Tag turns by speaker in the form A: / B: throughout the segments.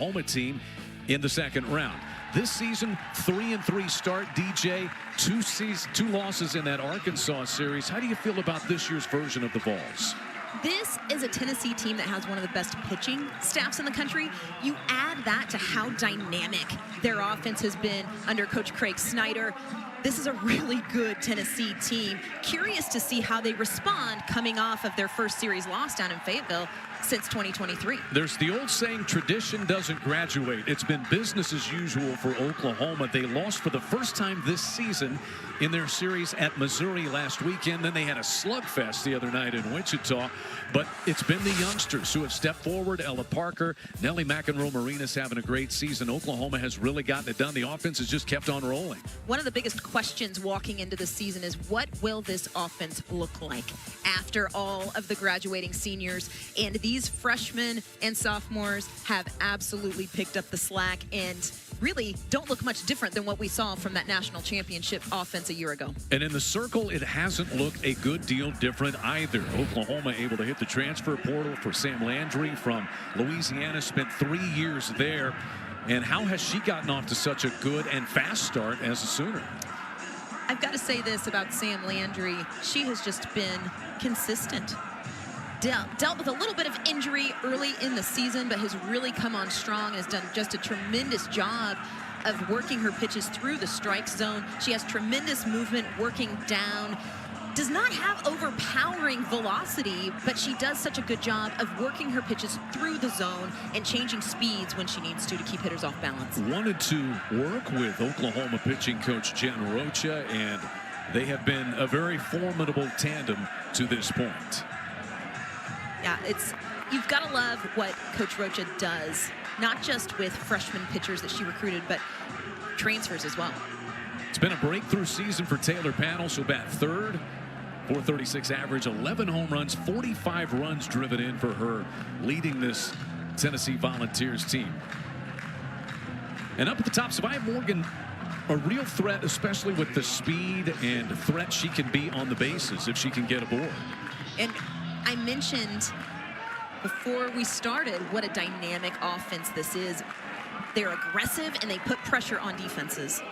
A: Oklahoma team in the second round. This season, 3-3 start, DJ. Two losses in that Arkansas series. How do you feel about this year's version of the Vols?
B: This is a Tennessee team that has one of the best pitching staffs in the country. You add that to how dynamic their offense has been under Coach Craig Snyder. This is a really good Tennessee team. Curious to see how they respond coming off of their first series loss down in Fayetteville since 2023.
A: There's the old saying, tradition doesn't graduate. It's been business as usual for Oklahoma. They lost for the first time this season in their series at Missouri last weekend. Then they had a slugfest the other night in Wichita. But it's been the youngsters who have stepped forward. Ella Parker, Nellie McEnroe-Marinas having a great season. Oklahoma has really gotten it done. The offense has just kept on rolling.
B: One of the biggest questions walking into the season is, what will this offense look like after all of the graduating seniors? And these freshmen and sophomores have absolutely picked up the slack and really don't look much different than what we saw from that national championship offense a year ago.
A: And in the circle, it hasn't looked a good deal different either. Oklahoma able to hit the transfer portal for Sam Landry from Louisiana, spent 3 years there. And how has she gotten off to such a good and fast start as a Sooner?
B: I've got to say this about Sam Landry. She has just been consistent. Dealt with a little bit of injury early in the season, but has really come on strong and has done just a tremendous job of working her pitches through the strike zone. She has tremendous movement working down. Does not have overpowering velocity, but she does such a good job of working her pitches through the zone and changing speeds when she needs to keep hitters off balance.
A: Wanted to work with Oklahoma pitching coach Jen Rocha, and they have been a very formidable tandem to this point.
B: Yeah, you've got to love what Coach Rocha does, not just with freshman pitchers that she recruited, but transfers as well.
A: It's been a breakthrough season for Taylor Panel. She'll bat third, .436 average, 11 home runs, 45 runs driven in for her, leading this Tennessee Volunteers team. And up at the top, Savia Morgan, a real threat, especially with the speed and threat she can be on the bases if she can get aboard.
B: And I mentioned before we started what a dynamic offense this is. They're aggressive and they put pressure on defenses.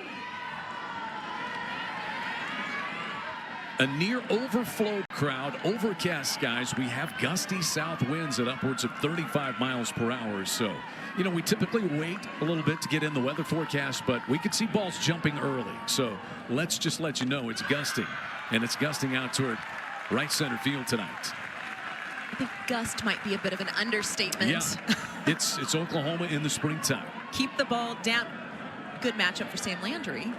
A: A near overflow crowd, overcast skies. We have gusty south winds at upwards of 35 miles per hour. So, you know, we typically wait a little bit to get in the weather forecast, but we could see balls jumping early. So let's just let you know it's gusting, and it's gusting out toward right center field tonight.
B: I think gust might be a bit of an understatement.
A: Yeah, it's Oklahoma in the springtime.
B: Keep the ball down. Good matchup for Sam Landry,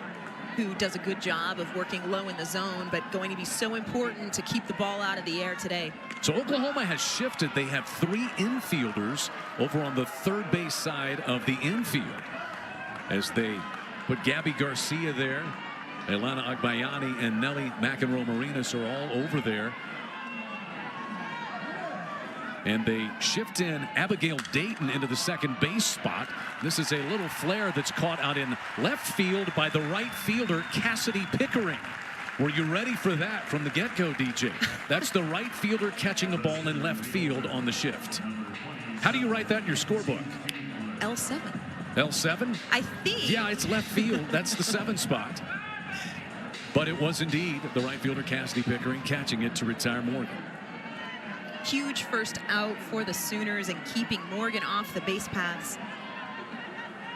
B: who does a good job of working low in the zone, but going to be so important to keep the ball out of the air today.
A: So Oklahoma has shifted. They have 3 infielders over on the third base side of the infield as they put Gabby Garcia there. Elena Agbayani and Nellie McEnroe-Marinas are all over there. And they shift in Abigail Dayton into the second base spot. This is a little flare that's caught out in left field by the right fielder, Cassidy Pickering. Were you ready for that from the get-go, DJ? That's the right fielder catching a ball in left field on the shift. How do you write that in your scorebook?
B: L7.
A: L7?
B: I think.
A: Yeah, it's left field. That's the 7 spot. But it was indeed the right fielder, Cassidy Pickering, catching it to retire Morgan.
B: Huge first out for the Sooners and keeping Morgan off the base paths.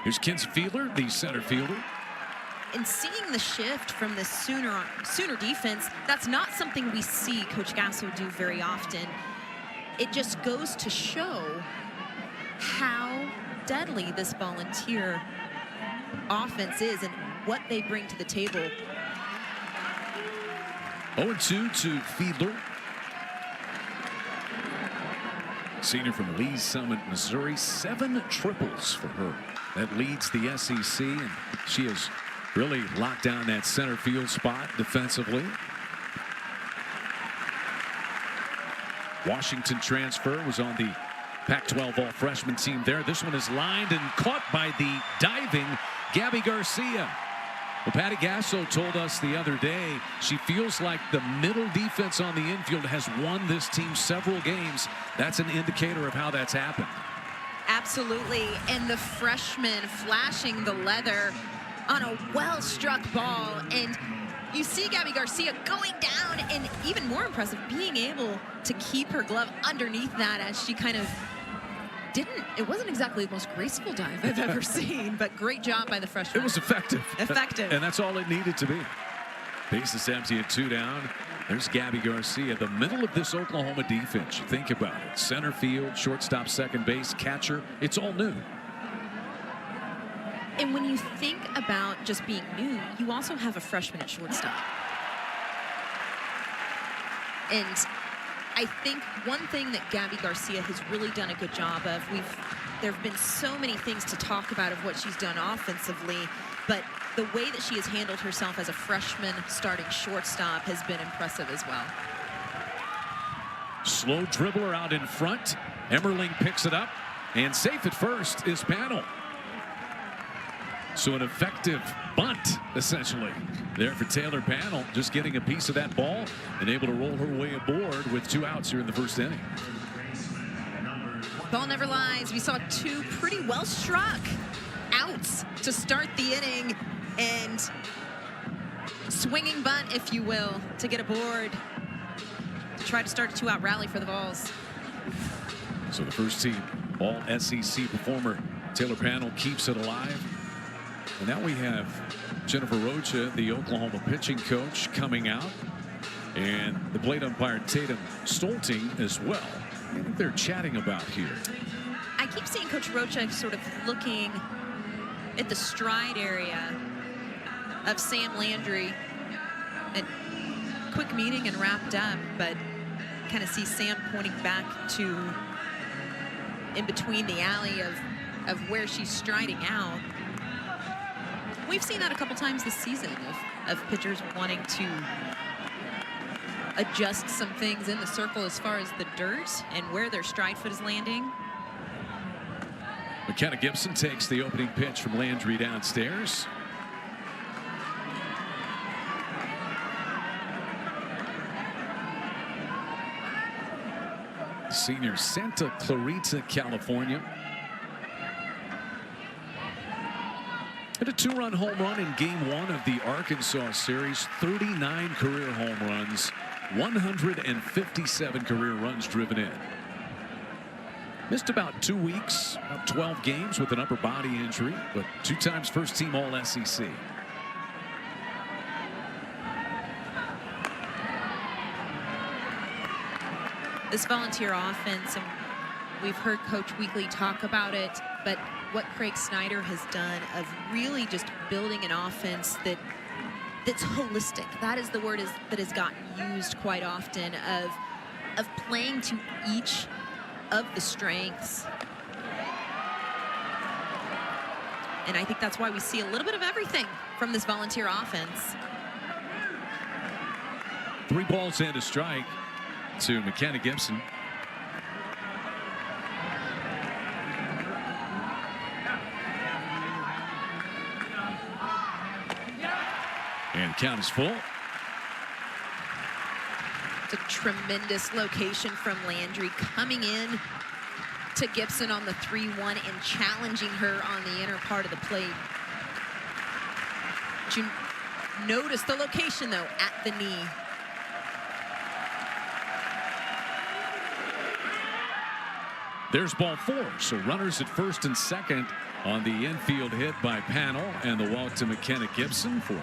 A: Here's Kinsey Fiedler, the center fielder.
B: And seeing the shift from the Sooner defense, that's not something we see Coach Gasso do very often. It just goes to show how deadly this Volunteer offense is and what they bring to the table.
A: 0-2 to Fiedler. Senior from Lee's Summit, Missouri. 7 triples for her. That leads the SEC, and she has really locked down that center field spot defensively. Washington transfer, was on the Pac-12 all-freshman team there. This one is lined and caught by the diving Gabby Garcia. Well, Patty Gasso told us the other day she feels like the middle defense on the infield has won this team several games. That's an indicator of how that's happened.
B: Absolutely. And the freshman flashing the leather on a well-struck ball. And you see Gabby Garcia going down, and even more impressive, being able to keep her glove underneath that as she kind of it wasn't exactly the most graceful dive I've ever seen, but great job by the freshman.
A: It was effective.
B: Effective.
A: And that's all it needed to be. Bases empty at 2 down. There's Gabby Garcia, the middle of this Oklahoma defense. You think about it. Center field, shortstop, second base, catcher. It's all new.
B: And when you think about just being new, you also have a freshman at shortstop. And I think one thing that Gabby Garcia has really done a good job of, there have been so many things to talk about of what she's done offensively, but the way that she has handled herself as a freshman starting shortstop has been impressive as well.
A: Slow dribbler out in front. Emmerling picks it up, and safe at first is Panel. So an effective bunt, essentially, there for Taylor Panel, just getting a piece of that ball and able to roll her way aboard with 2 outs here in the first inning.
B: Ball never lies. We saw 2 pretty well-struck outs to start the inning, and swinging bunt, if you will, to get aboard to try to start a 2-out rally for the Vols.
A: So the first team all SEC performer Taylor Panel keeps it alive. And now we have Jennifer Rocha, the Oklahoma pitching coach, coming out, and the plate umpire Tatum Stolting as well. I think they're chatting about here.
B: I keep seeing Coach Rocha sort of looking at the stride area of Sam Landry. And quick meeting and wrapped up, but kind of see Sam pointing back to in between the alley of where she's striding out. We've seen that a couple times this season of pitchers wanting to adjust some things in the circle as far as the dirt and where their stride foot is landing.
A: McKenna Gibson takes the opening pitch from Landry downstairs. Senior, Santa Clarita, California. Hit a 2-run home run in game 1 of the Arkansas series. 39 career home runs, 157 career runs driven in. Missed about 2 weeks, about 12 games with an upper body injury, but 2 times first team all SEC.
B: This Volunteer offense, and we've heard Coach Weekly talk about it, but what Craig Snyder has done of really just building an offense that's holistic. That is the word that has gotten used quite often, of playing to each of the strengths. And I think that's why we see a little bit of everything from this Volunteer offense.
A: 3 balls and a strike to McKenna Gibson. And the count is full.
B: It's a tremendous location from Landry, coming in to Gibson on the 3-1 and challenging her on the inner part of the plate. Did you notice the location, though, at the knee?
A: There's ball 4. So runners at first and second on the infield hit by Panel, and the walk to McKenna Gibson for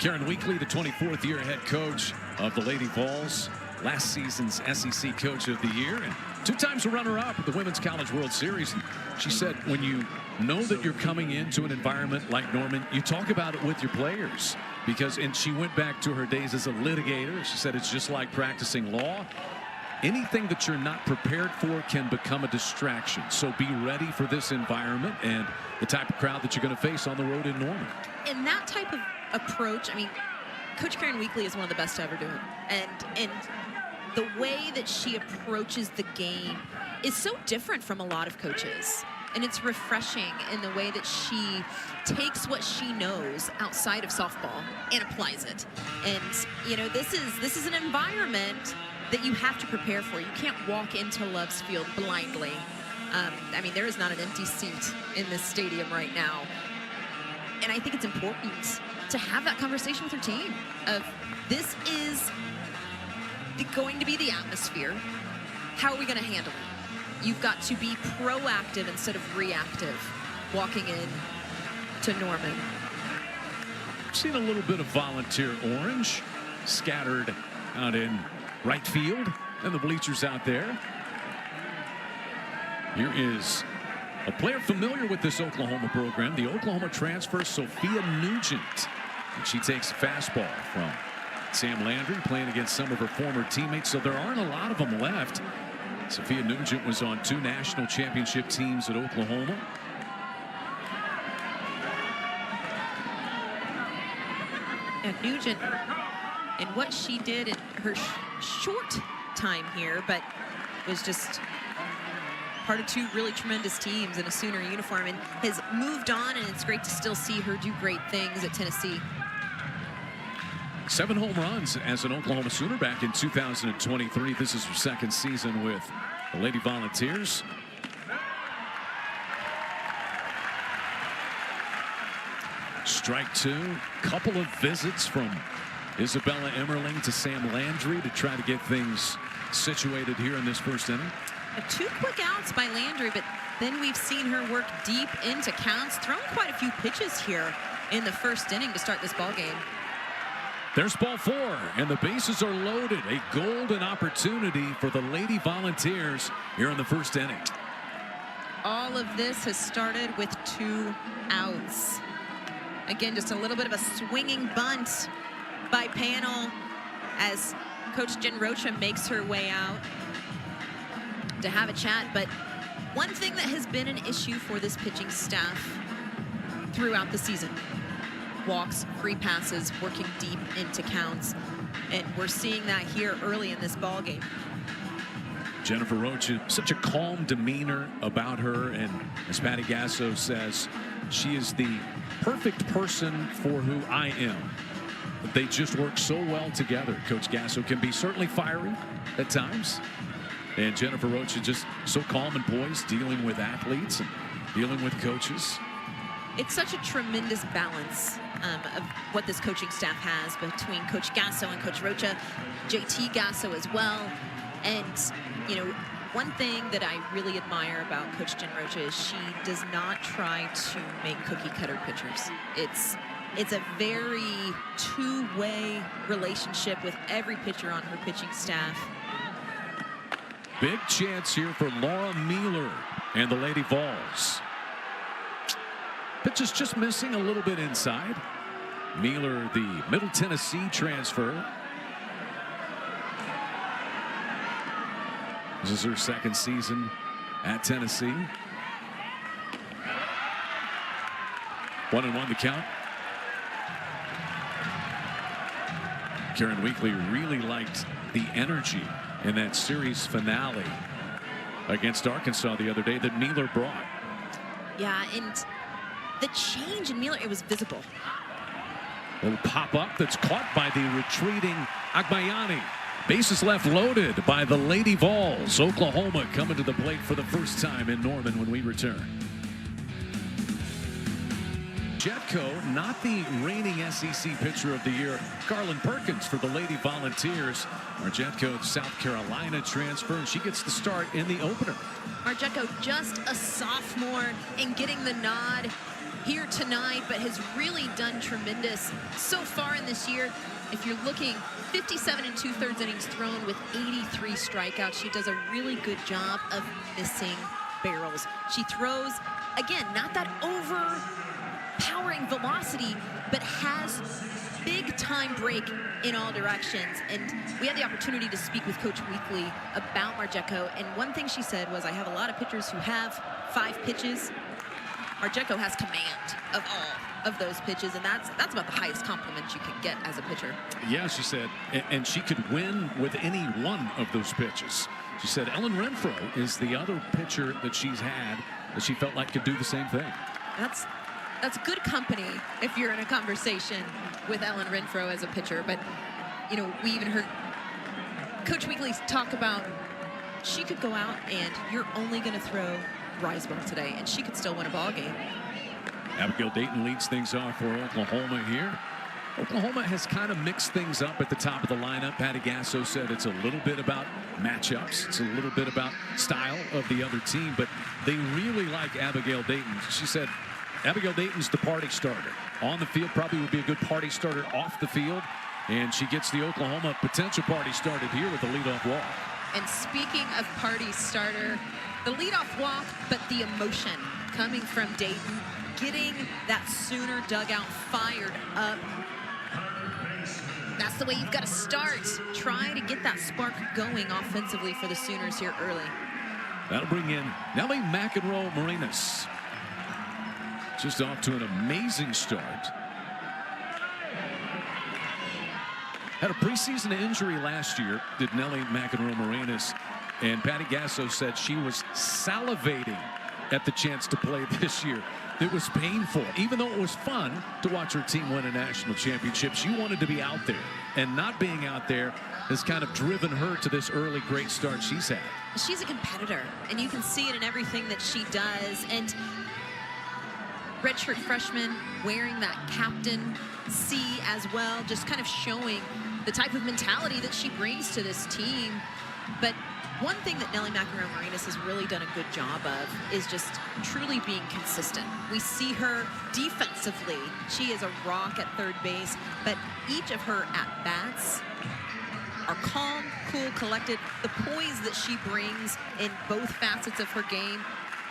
A: Karen Weekly, the 24th year head coach of the Lady Vols, last season's SEC Coach of the Year, and 2 times a runner-up at the Women's College World Series. And she said, when you know that you're coming into an environment like Norman, you talk about it with your players. And she went back to her days as a litigator. She said it's just like practicing law. Anything that you're not prepared for can become a distraction. So be ready for this environment and the type of crowd that you're going to face on the road in Norman.
B: And that type of approach, I mean, Coach Karen Weekly is one of the best to ever do it. And the way that she approaches the game is so different from a lot of coaches. And it's refreshing in the way that she takes what she knows outside of softball and applies it. And, you know, this is an environment that you have to prepare for. You can't walk into Love's Field blindly. I mean, there is not an empty seat in this stadium right now. And I think it's important to have that conversation with her team of this is going to be the atmosphere. How are we going to handle it? You've got to be proactive instead of reactive walking in to Norman.
A: Seen a little bit of volunteer orange scattered out in right field and the bleachers out there. Here is a player familiar with this Oklahoma program, the Oklahoma transfer Sophia Nugent. And she takes a fastball from Sam Landry, playing against some of her former teammates, so there aren't a lot of them left. Sophia Nugent was on 2 national championship teams at Oklahoma.
B: And Nugent, and what she did in her short time here, but was just part of 2 really tremendous teams in a Sooner uniform, and has moved on, and it's great to still see her do great things at Tennessee.
A: 7 home runs as an Oklahoma Sooner back in 2023. This is her 2nd season with the Lady Volunteers. Strike 2. Couple of visits from Isabella Emmerling to Sam Landry to try to get things situated here in this first inning.
B: 2 quick outs by Landry, but then we've seen her work deep into counts, thrown quite a few pitches here in the first inning to start this ball game.
A: There's ball 4, and the bases are loaded. A golden opportunity for the Lady Volunteers here in the first inning.
B: All of this has started with 2 outs. Again, just a little bit of a swinging bunt by Panel as Coach Jen Rocha makes her way out to have a chat. But one thing that has been an issue for this pitching staff throughout the season: walks, free passes, working deep into counts. And we're seeing that here early in this ball game.
A: Jennifer Rocha, such a calm demeanor about her, and as Patty Gasso says, she is the perfect person for who I am. They just work so well together. Coach Gasso can be certainly fiery at times, and Jennifer Rocha just so calm and poised, dealing with athletes and dealing with coaches.
B: It's such a tremendous balance of what this coaching staff has between Coach Gasso and Coach Rocha, JT Gasso as well. And, you know, one thing that I really admire about Coach Jen Rocha is she does not try to make cookie-cutter pitchers. It's a very 2-way relationship with every pitcher on her pitching staff.
A: Big chance here for Laura Mueller and the Lady Vols. Pitch is just missing a little bit inside. Mueller, the Middle Tennessee transfer. This is her 2nd season at Tennessee. 1-1 the count. Karen Weekly really liked the energy in that series finale against Arkansas the other day that Mueller brought.
B: Yeah, and the change in Mueller, it was visible.
A: A little pop-up that's caught by the retreating Agbayani. Bases left loaded by the Lady Vols. Oklahoma coming to the plate for the first time in Norman when we return. Jetco, not the reigning SEC Pitcher of the Year, Garland Perkins for the Lady Volunteers. Marjetko, South Carolina transfer, and she gets the start in the opener.
B: Marjetko, just a sophomore and getting the nod here tonight, but has really done tremendous so far in this year. If you're looking, 57 2/3 innings thrown with 83 strikeouts. She does a really good job of missing barrels. She throws, again, not that overpowering velocity, but has big time break in all directions. And we had the opportunity to speak with Coach Weekly about Marjetko, and one thing she said was, I have a lot of pitchers who have 5 pitches. Marjetko has command of all of those pitches, and that's about the highest compliment you can get as a pitcher.
A: Yeah, she said, and she could win with any one of those pitches. She said Ellen Renfro is the other pitcher that she's had that she felt like could do the same thing.
B: That's good company if you're in a conversation with Ellen Renfro as a pitcher. But, you know, we even heard Coach Weekly talk about she could go out and you're only going to throw rise bar today, and she could still win a ball game.
A: Abigail Dayton leads things off for Oklahoma here. Oklahoma has kind of mixed things up at the top of the lineup. Patty Gasso said it's a little bit about matchups. It's a little bit about style of the other team, but they really like Abigail Dayton. She said Abigail Dayton's the party starter. On the field, probably would be a good party starter off the field, and she gets the Oklahoma potential party started here with the leadoff walk.
B: And speaking of party starter, the leadoff walk, but the emotion coming from Dayton, getting that Sooner dugout fired up. That's the way you've got to start. Try to get that spark going offensively for the Sooners here early.
A: That'll bring in Nellie McEnroe Marinas. Just off to an amazing start. Had a preseason injury last year, did Nellie McEnroe Marinas, and Patty Gasso said she was salivating at the chance to play this year. It was painful. Even though it was fun to watch her team win a national championship, she wanted to be out there. And not being out there has kind of driven her to this early great start she's had.
B: She's a competitor, and you can see it in everything that she does. And redshirt freshman wearing that captain C as well, just kind of showing the type of mentality that she brings to this team. But one thing that Nellie McEnroe Marinas has really done a good job of is just truly being consistent. We see her defensively. She is a rock at third base, but each of her at-bats are calm, cool, collected. The poise that she brings in both facets of her game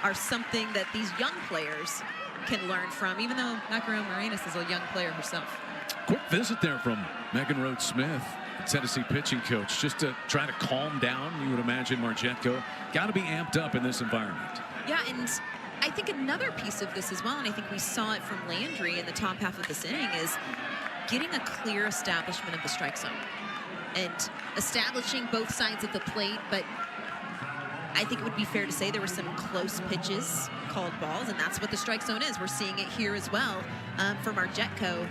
B: are something that these young players can learn from, even though McEnroe Marinas is a young player herself.
A: Quick visit there from Megan Rhodes-Smith, Tennessee pitching coach, just to try to calm down. You would imagine Marjetko got to be amped up in this environment.
B: Yeah, and I think another piece of this as well, and I think we saw it from Landry in the top half of this inning, is getting a clear establishment of the strike zone and establishing both sides of the plate. But I think it would be fair to say there were some close pitches called balls, and that's what the strike zone is. We're seeing it here as well for Marjetko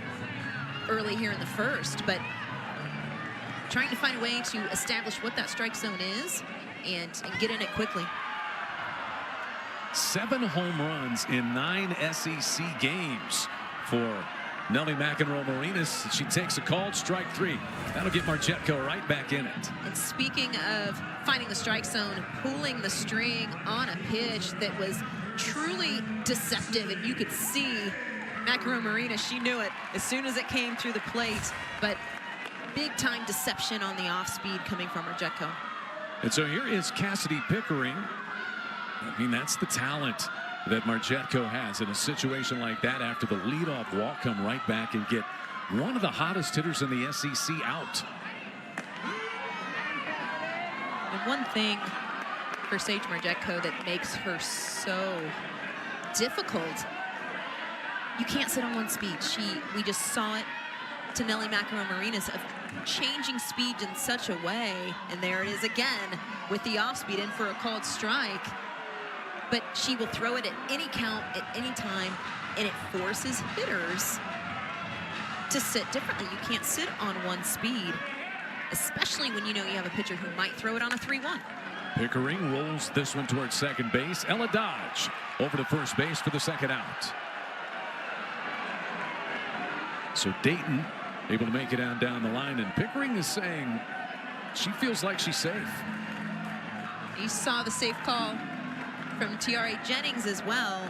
B: early here in the first, but trying to find a way to establish what that strike zone is and get in it quickly.
A: 7 home runs in 9 SEC games for Nellie McEnroe Marinas. She takes a called strike 3. That'll get Marjetko right back in it.
B: And speaking of finding the strike zone, pulling the string on a pitch that was truly deceptive, and you could see McEnroe Marinas, she knew it as soon as it came through the plate, but big time deception on the off speed coming from Marjetko.
A: And so here is Cassidy Pickering. I mean, that's the talent that Marjetko has in a situation like that. After the leadoff walk, come right back and get one of the hottest hitters in the SEC out.
B: And one thing for Sage Marjetko that makes her so difficult, you can't sit on one speed. We just saw it to Nellie McEnroe Marinas of changing speeds in such a way, and there it is again with the off speed in for a called strike. But she will throw it at any count, at any time, and it forces hitters to sit differently. You can't sit on one speed, especially when you know you have a pitcher who might throw it on a 3-1.
A: Pickering rolls this one towards second base. Ella Dodge over to first base for the second out. So Dayton able to make it down the line, and Pickering is saying she feels like she's safe.
B: You saw the safe call from Tiare Jennings as well.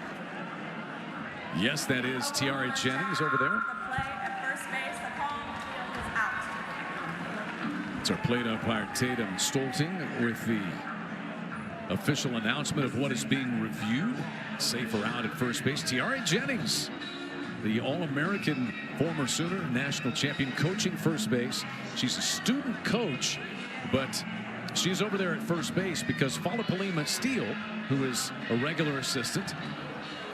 A: Yes, that is Tiare Jennings over there. It's our plate umpire Tatum Stolting with the official announcement of what is being reviewed. Safer out at first base. Tiare Jennings, the All-American former Sooner national champion, coaching first base. She's a student coach, but she's over there at first base because Falapalima Steele, who is a regular assistant,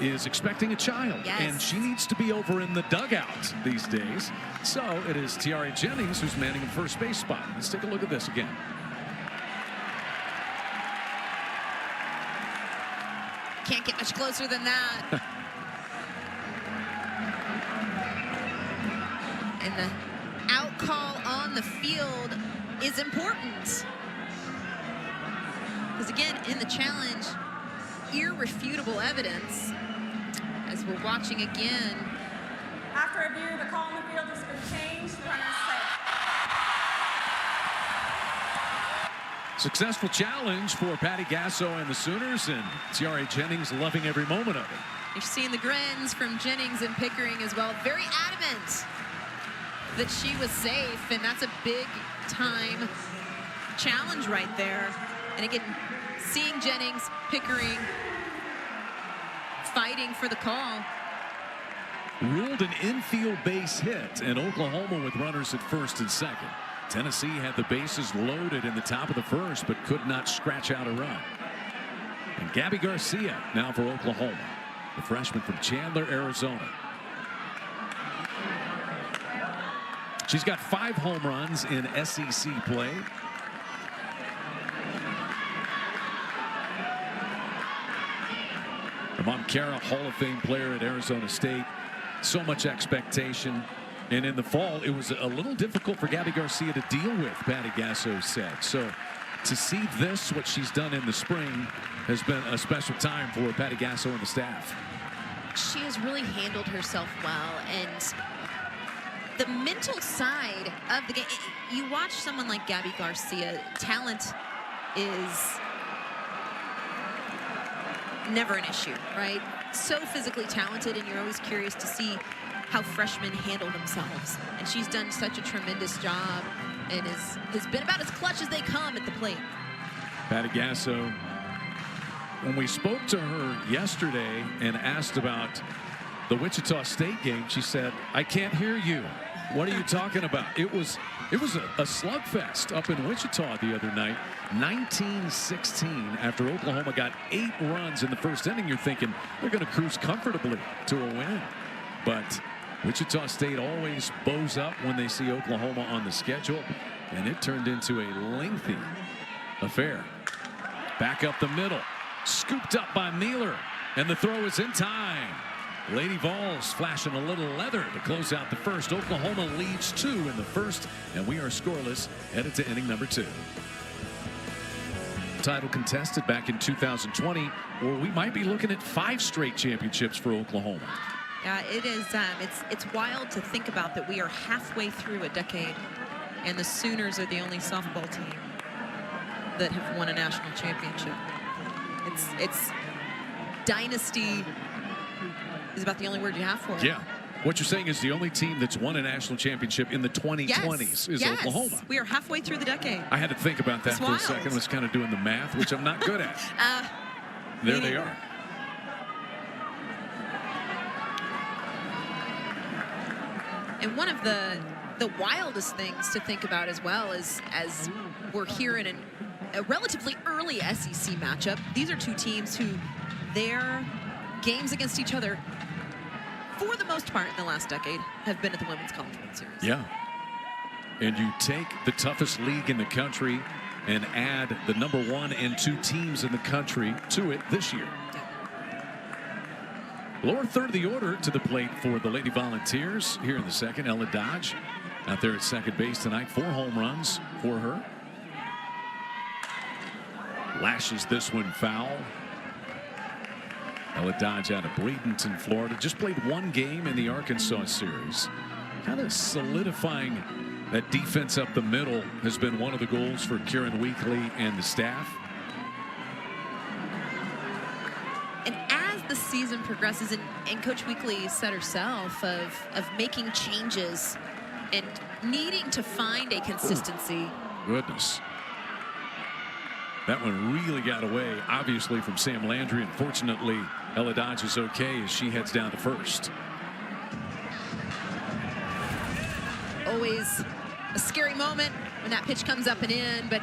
A: is expecting a child.
B: Yes.
A: And she needs to be over in the dugout these days. So it is Tiare Jennings who's manning a first base spot. Let's take a look at this again.
B: Can't get much closer than that. And the out call on the field is important. Because again, in the challenge, irrefutable evidence. As we're watching again.
C: After review, the call on the field has been changed. The runner is safe.
A: Successful challenge for Patty Gasso and the Sooners, and Tiare Jennings loving every moment of it.
B: You're seeing the grins from Jennings and Pickering as well. Very adamant that she was safe, and that's a big time challenge right there. And again, seeing Jennings, Pickering fighting for the call.
A: Ruled an infield base hit, and Oklahoma with runners at first and second. Tennessee had the bases loaded in the top of the first, but could not scratch out a run. And Gabby Garcia now for Oklahoma, the freshman from Chandler, Arizona. She's got 5 home runs in SEC play. Her mom, Kara, Hall of Fame player at Arizona State. So much expectation. And in the fall, it was a little difficult for Gabby Garcia to deal with, Patty Gasso said. So to see this, what she's done in the spring, has been a special time for Patty Gasso and the staff.
B: She has really handled herself well, and the mental side of the game, you watch someone like Gabby Garcia, talent is never an issue, right? So physically talented, and you're always curious to see how freshmen handle themselves. And she's done such a tremendous job and has been about as clutch as they come at the plate.
A: Patty Gasso, when we spoke to her yesterday and asked about the Wichita State game, she said, "I can't hear you. What are you talking about?" It was a slugfest up in Wichita the other night. 19-16 after Oklahoma got 8 runs in the first inning. You're thinking they're going to cruise comfortably to a win. But Wichita State always bows up when they see Oklahoma on the schedule, and it turned into a lengthy affair. Back up the middle, scooped up by Mealer, and the throw is in time. Lady Vols flashing a little leather to close out the first. Oklahoma leads 2 in the first, and we are scoreless, headed to inning number 2. Title contested back in 2020, or we might be looking at 5 straight championships for Oklahoma.
B: Yeah, it is. It's wild to think about that we are halfway through a decade, and the Sooners are the only softball team that have won a national championship. It's dynasty is about the only word you have for it.
A: Yeah. What you're saying is the only team that's won a national championship in the 2020s is Oklahoma.
B: We are halfway through the decade.
A: I had to think about that
B: It's
A: for
B: wild.
A: a second. I was kind of doing the math, which I'm not good at. There they are.
B: And one of the wildest things to think about as well is, as we're here in a relatively early SEC matchup, these are 2 teams who their games against each other, for the most part in the last decade, have been at the Women's College World Series.
A: Yeah. And you take the toughest league in the country and add the number 1 and 2 teams in the country to it this year. Lower third of the order to the plate for the Lady Volunteers here in the second. Ella Dodge out there at second base tonight. 4 home runs for her. Lashes this one foul. Ella Dodge out of Bradenton, Florida. Just played 1 game in the Arkansas series. Kind of solidifying that defense up the middle has been one of the goals for Kieran Weekly and the staff.
B: And as the season progresses, and Coach Weekly said herself of making changes and needing to find a consistency.
A: Goodness. That one really got away, obviously, from Sam Landry. Unfortunately, Ella Dodge is okay as she heads down to first.
B: Always a scary moment when that pitch comes up and in, but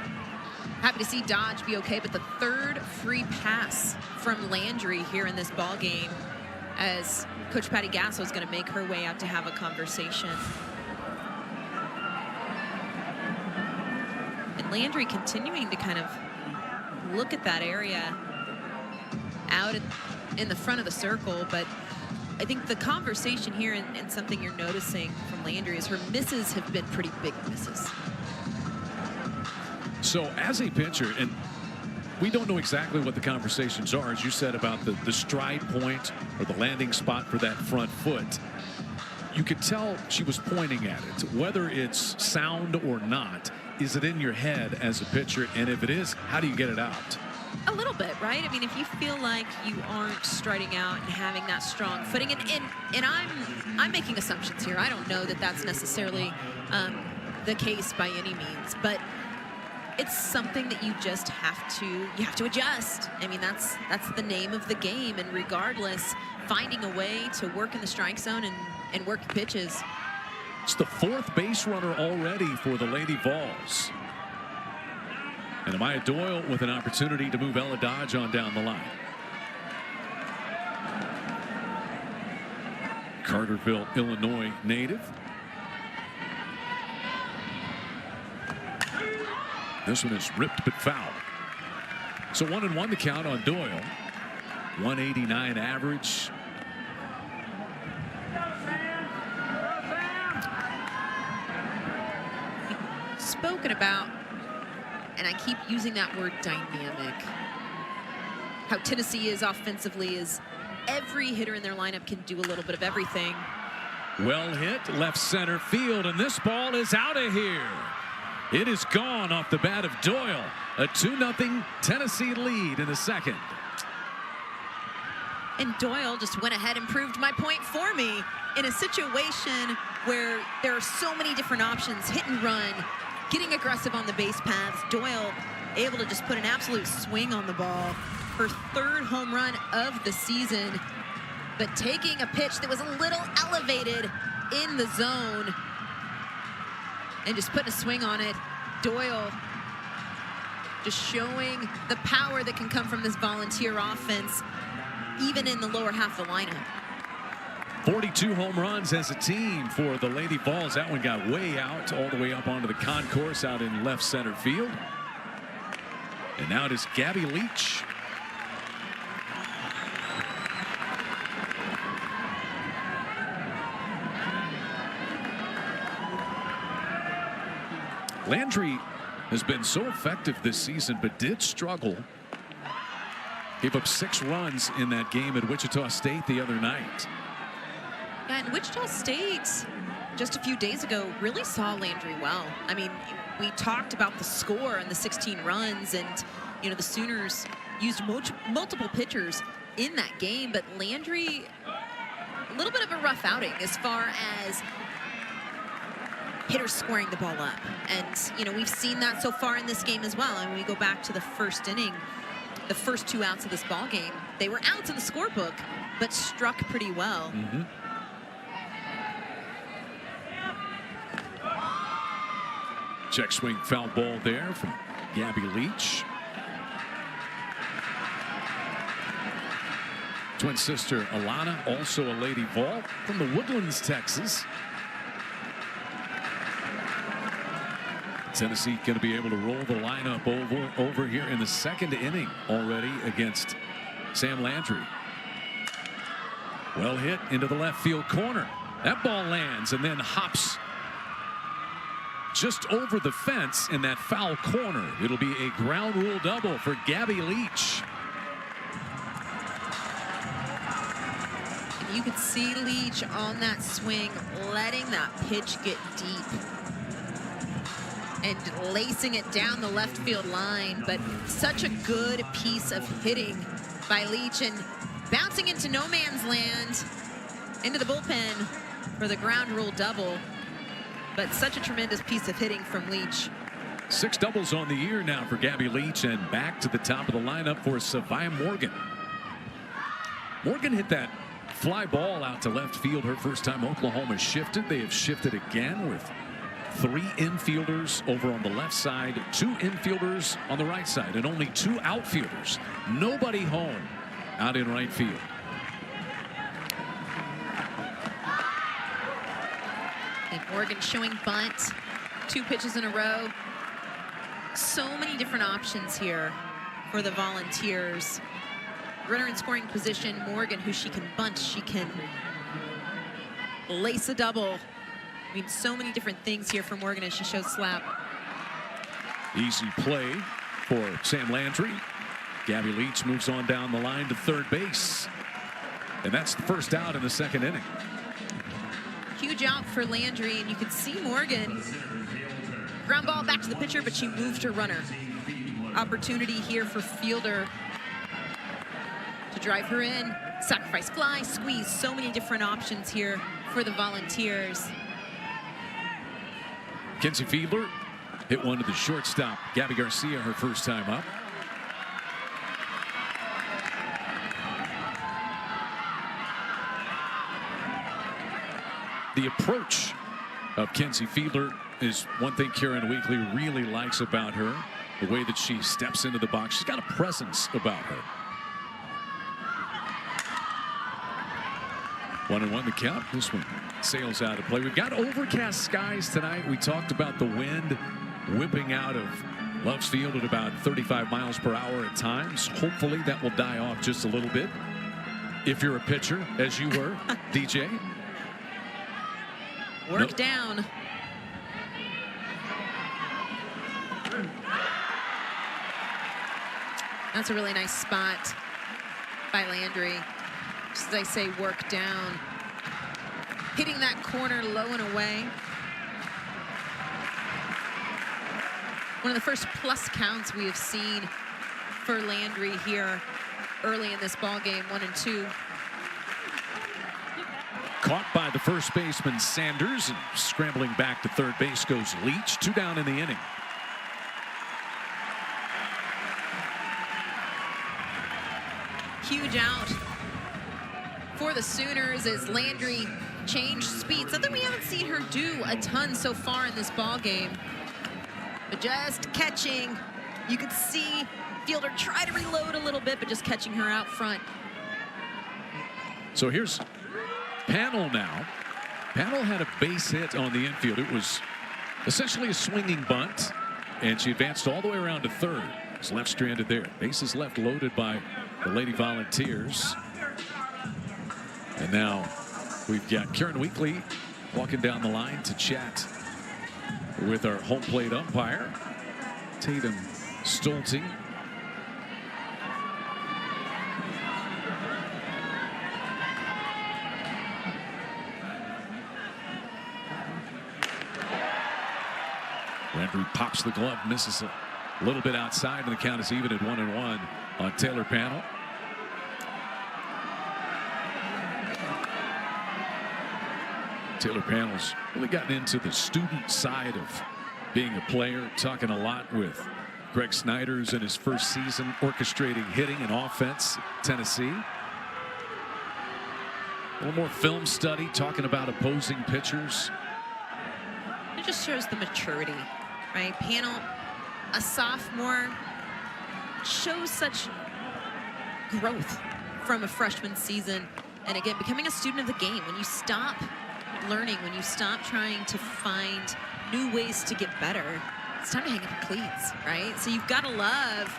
B: happy to see Dodge be okay. But the 3rd free pass from Landry here in this ball game, as Coach Patty Gasso is going to make her way out to have a conversation. And Landry continuing to kind of look at that area out in the front of the circle, but I think the conversation here and something you're noticing from Landry is her misses have been pretty big misses.
A: So as a pitcher, and we don't know exactly what the conversations are, as you said, about the stride point or the landing spot for that front foot. You could tell she was pointing at it. Whether it's sound or not, is it in your head as a pitcher? And if it is, how do you get it out?
B: A little bit, right? I mean, if you feel like you aren't striding out and having that strong footing, and I'm making assumptions here. I don't know that that's necessarily the case by any means, but it's something that you just have to adjust. I mean, that's the name of the game, and regardless, finding a way to work in the strike zone and work pitches.
A: It's the 4th base runner already for the Lady Vols. And Amaya Doyle with an opportunity to move Ella Dodge on down the line. Carterville, Illinois native. This one is ripped but foul. So 1-1 the count on Doyle. 189 average.
B: Spoken about, and I keep using that word, dynamic. How Tennessee is offensively is every hitter in their lineup can do a little bit of everything.
A: Well hit, left center field, and this ball is out of here. It is gone off the bat of Doyle. A 2-0 Tennessee lead in the second.
B: And Doyle just went ahead and proved my point for me in a situation where there are so many different options, hit and run, getting aggressive on the base paths. Doyle able to just put an absolute swing on the ball. Her 3rd home run of the season, but taking a pitch that was a little elevated in the zone and just putting a swing on it. Doyle just showing the power that can come from this Volunteer offense, even in the lower half of the lineup.
A: 42 home runs as a team for the Lady Vols. That one got way out, all the way up onto the concourse out in left center field. And now it is Gabby Leach. Landry has been so effective this season, but did struggle. Gave up 6 runs in that game at Wichita State the other night.
B: Yeah, and Wichita State just a few days ago really saw Landry well. I mean, we talked about the score and the 16 runs, and you know, the Sooners used multiple pitchers in that game, but Landry, a little bit of a rough outing as far as hitters scoring the ball up. And you know, we've seen that so far in this game as well. And when we go back to the first inning, the first 2 outs of this ball game, they were outs in the scorebook, but struck pretty well.
A: Check swing foul ball there from Gabby Leach. Twin sister Alana, also a Lady Vol from the Woodlands, Texas. Tennessee going to be able to roll the lineup over here in the second inning already against Sam Landry. Well hit into the left field corner. That ball lands and then hops just over the fence in that foul corner. It'll be a ground rule double for Gabby Leach.
B: You could see Leach on that swing, letting that pitch get deep and lacing it down the left field line. But such a good piece of hitting by Leach, and bouncing into no man's land, into the bullpen for the ground rule double. But such a tremendous piece of hitting from Leach.
A: 6 doubles on the year now for Gabby Leach, and back to the top of the lineup for Savia Morgan. Morgan hit that fly ball out to left field her first time Oklahoma shifted. They have shifted again with 3 infielders over on the left side, 2 infielders on the right side, and only 2 outfielders. Nobody home out in right field.
B: And Morgan showing bunt, 2 pitches in a row. So many different options here for the Volunteers. Runner in scoring position, Morgan, who she can bunt, she can lace a double. I mean, so many different things here for Morgan as she shows slap.
A: Easy play for Sam Landry. Gabby Leach moves on down the line to third base. And that's the first out in the second inning.
B: Huge out for Landry, and you could see Morgan. Ground ball back to the pitcher, but she moved her runner. Opportunity here for Fielder to drive her in. Sacrifice fly, squeeze. So many different options here for the Volunteers.
A: Kenzie Fiedler hit one to the shortstop. Gabby Garcia, her first time up. The approach of Kenzie Fiedler is one thing Karen Weekly really likes about her. The way that she steps into the box. She's got a presence about her. 1-1 the count. This one sails out of play. We've got overcast skies tonight. We talked about the wind whipping out of Loves Field at about 35 miles per hour at times. Hopefully that will die off just a little bit. If you're a pitcher, as you were, DJ.
B: Work down. That's a really nice spot by Landry. Just as I say, work down. Hitting that corner low and away. One of the first plus counts we have seen for Landry here early in this ball game, 1-2.
A: Caught by the first baseman Sanders, and scrambling back to third base goes Leach. 2 down in the inning.
B: Huge out for the Sooners as Landry changed speed. Something we haven't seen her do a ton so far in this ball game. But just catching. You could see Fielder try to reload a little bit, but just catching her out front.
A: So here's Panel now. Panel had a base hit on the infield. It was essentially a swinging bunt, and she advanced all the way around to third. It's left stranded there. Bases left loaded by the Lady Volunteers. And now we've got Karen Weekly walking down the line to chat with our home plate umpire, Tatum Stolting. Landry pops the glove, misses a little bit outside, and the count is even at 1-1 on Taylor Panel. Taylor Panel's really gotten into the student side of being a player, talking a lot with Greg Snyder's in his first season, orchestrating hitting and offense at Tennessee. A little more film study, talking about opposing pitchers.
B: It just shows the maturity, right? Panel, a sophomore, shows such growth from a freshman season. And again, becoming a student of the game. When you stop learning, when you stop trying to find new ways to get better, it's time to hang up the cleats, right? So you've got to love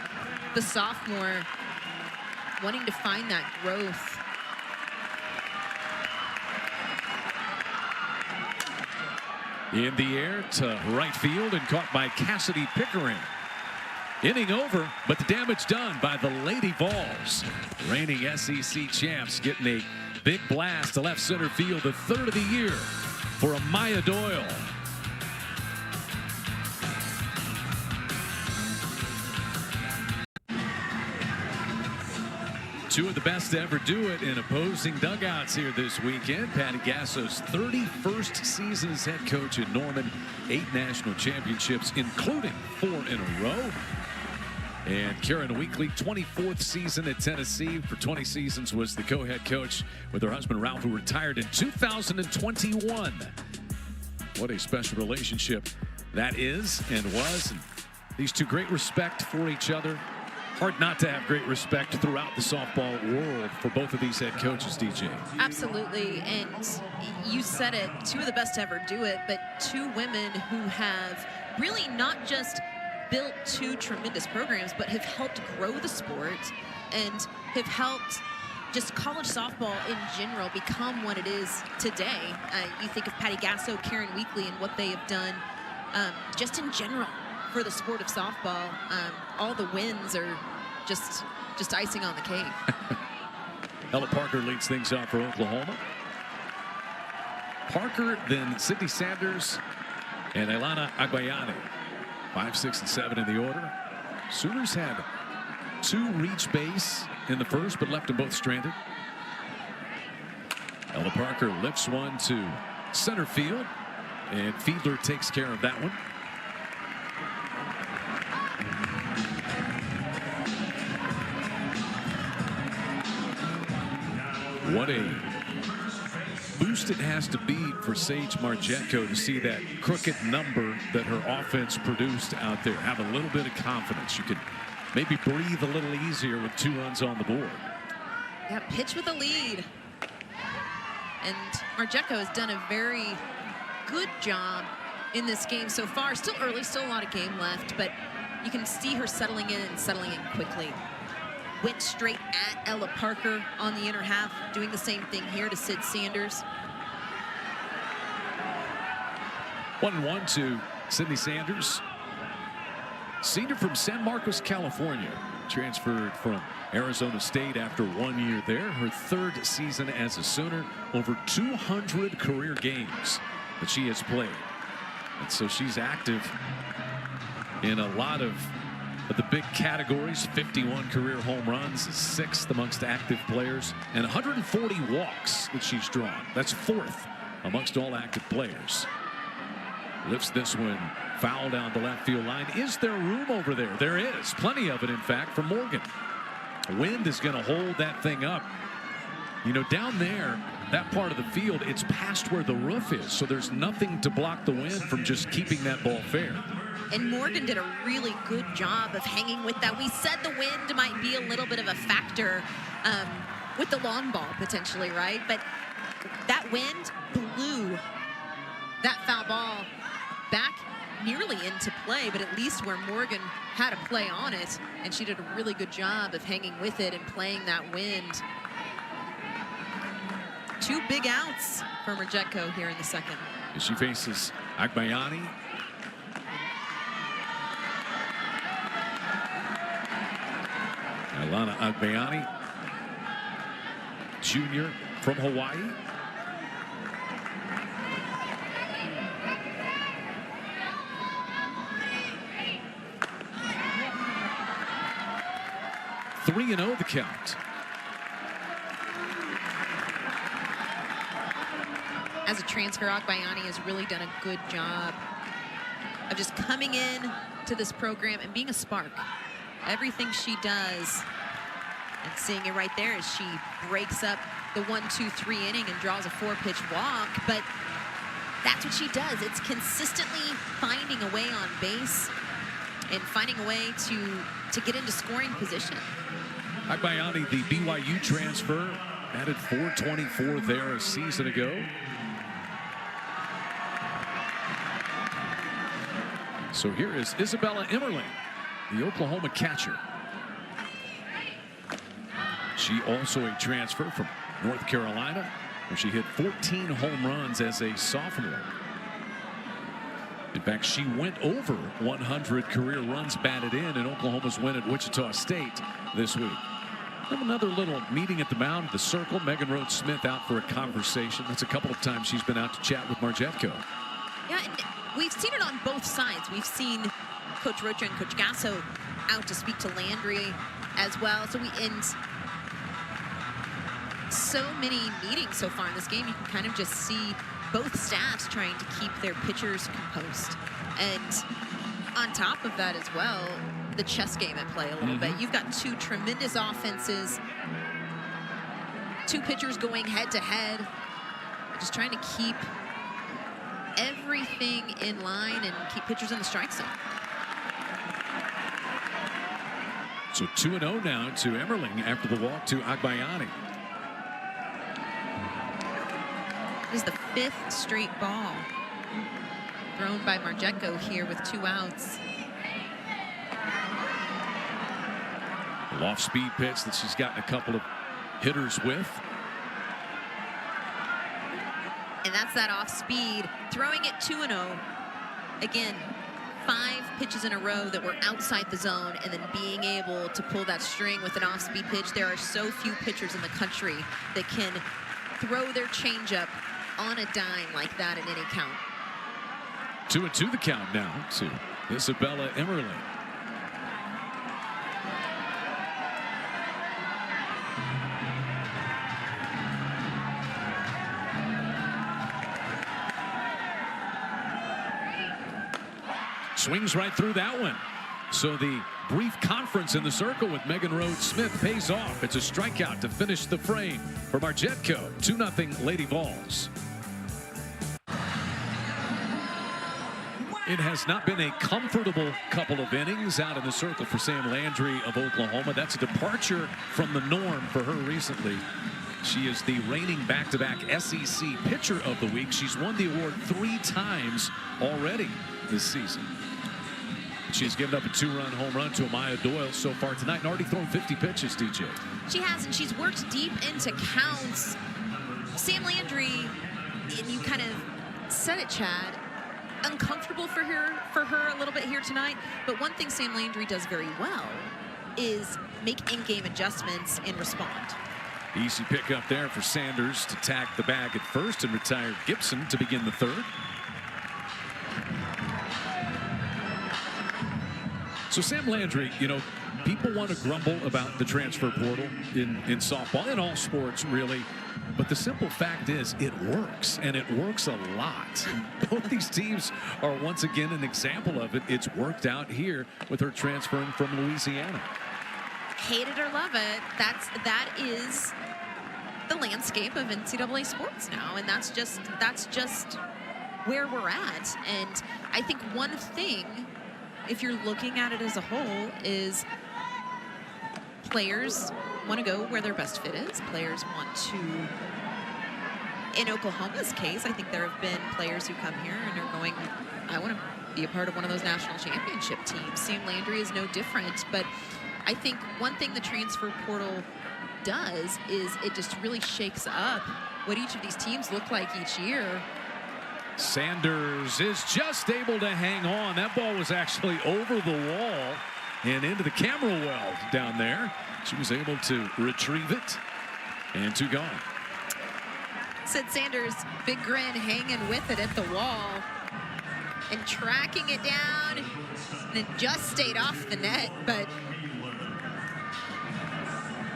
B: the sophomore wanting to find that growth.
A: In the air to right field and caught by Cassidy Pickering. Inning over, but the damage done by the Lady Vols. Reigning SEC champs getting a big blast to left center field, the third of the year for Amaya Doyle. Two of the best to ever do it in opposing dugouts here this weekend. Patty Gasso's 31st season as head coach at Norman. 8 national championships, including 4 in a row. And Karen Weekly, 24th season at Tennessee. For 20 seasons was the co-head coach with her husband Ralph, who retired in 2021. What a special relationship that is and was. And these two, great respect for each other. Hard not to have great respect throughout the softball world for both of these head coaches, DJ.
B: Absolutely, and you said it, 2 of the best to ever do it, but 2 women who have really not just built 2 tremendous programs, but have helped grow the sport and have helped just college softball in general become what it is today. You think of Patty Gasso, Karen Weekly, and what they have done just in general for the sport of softball. All the wins are just just icing on the cake.
A: Ella Parker leads things off for Oklahoma. Parker, then Sydney Sanders, and Elana Agbayani. 5, 6, and 7 in the order. Sooners had 2 reach base in the first, but left them both stranded. Ella Parker lifts one to center field, and Fiedler takes care of that one. What a boost it has to be for Sage Margetko to see that crooked number that her offense produced out there. Have a little bit of confidence. You can maybe breathe a little easier with 2 runs on the board.
B: Yeah, pitch with a lead. And Margetko has done a very good job in this game so far. Still early, still a lot of game left, but you can see her settling in and settling in quickly. Went straight at Ella Parker on the inner half, doing the same thing here to Sid Sanders.
A: 1-1 to Sydney Sanders. Senior from San Marcos, California. Transferred from Arizona State after 1 year there. Her 3rd season as a Sooner. Over 200 career games that she has played. And so she's active in a lot of the big categories. 51 career home runs, 6th amongst active players, and 140 walks that she's drawn. That's 4th amongst all active players. Lifts this one foul down the left field line. Is there room over there? There is plenty of it, in fact, for Morgan. Wind is going to hold that thing up. You know, down there, that part of the field, it's past where the roof is, so there's nothing to block the wind from just keeping that ball fair.
B: And Morgan did a really good job of hanging with that. We said the wind might be a little bit of a factor with the long ball potentially, right? But that wind blew that foul ball back nearly into play, but at least where Morgan had a play on it, and she did a really good job of hanging with it and playing that wind. 2 big outs for Margetko here in the second.
A: As she faces Agbayani. Elana Agbayani, junior from Hawaii. Three and 0 the count.
B: As a transfer, Agbayani has really done a good job of just coming in to this program and being a spark. Everything she does, and seeing it right there as she breaks up the 1-2-3 inning and draws a 4-pitch walk, but that's what she does. It's consistently finding a way on base and finding a way to get into scoring position.
A: Agbayani, the BYU transfer, added 424 there a season ago. So here is Isabella Emmerling, the Oklahoma catcher. She also a transfer from North Carolina, where she hit 14 home runs as a sophomore. In fact, she went over 100 career runs batted in Oklahoma's win at Wichita State this week. Have another little meeting at the mound, the circle. Megan Rhodes Smith out for a conversation. That's a couple of times she's been out to chat with Margetko.
B: Yeah, and we've seen it on both sides. We've seen Coach Rocha and Coach Gasso out to speak to Landry as well. So we end so many meetings so far in this game. You can kind of just see both staffs trying to keep their pitchers composed. And on top of that as well, the chess game at play a little bit. You've got 2 tremendous offenses, 2 pitchers going head to head, just trying to keep everything in line and keep pitchers in the strike zone.
A: So 2-0 now to Emmerling after the walk to Agbayani.
B: This is the 5th straight ball thrown by Margetko here with 2 outs.
A: Off-speed pitch that she's gotten a couple of hitters with.
B: And that's that off speed, throwing it 2-0. Again, 5 pitches in a row that were outside the zone and then being able to pull that string with an off-speed pitch. There are so few pitchers in the country that can throw their changeup on a dime like that in any count.
A: 2-2 the count now to Isabella Emmerling. Swings right through that one. So the brief conference in the circle with Megan Rhodes Smith pays off. It's a strikeout to finish the frame for Marjetko. 2-0 Lady Vols. It has not been a comfortable couple of innings out in the circle for Sam Landry of Oklahoma. That's a departure from the norm for her recently. She is the reigning back-to-back SEC Pitcher of the Week. She's won the award 3 times already this season. She's given up a 2-run home run to Amaya Doyle so far tonight and already thrown 50 pitches, DJ.
B: She has, and she's worked deep into counts. Sam Landry, and you kind of said it, Chad, uncomfortable for her a little bit here tonight. But one thing Sam Landry does very well is make in-game adjustments and respond.
A: Easy pickup there for Sanders to tack the bag at first and retire Gibson to begin the third. So Sam Landry, you know, people want to grumble about the transfer portal in softball, in all sports really, but the simple fact is it works, and it works a lot. Both these teams are once again an example of it. It's worked out here with her transferring from Louisiana.
B: Hate it or love it, that is the landscape of NCAA sports now, and that's just where we're at. And I think one thing, if you're looking at it as a whole, is players want to go where their best fit is. Players want to, in Oklahoma's case, I think there have been players who come here and are going, I want to be a part of one of those national championship teams. Sam Landry is no different, but I think one thing the transfer portal does is it just really shakes up what each of these teams look like each year.
A: Sanders is just able to hang on. That ball was actually over the wall and into the camera well down there. She was able to retrieve it and to go.
B: Sid Sanders, big grin, hanging with it at the wall and tracking it down, and it just stayed off the net, but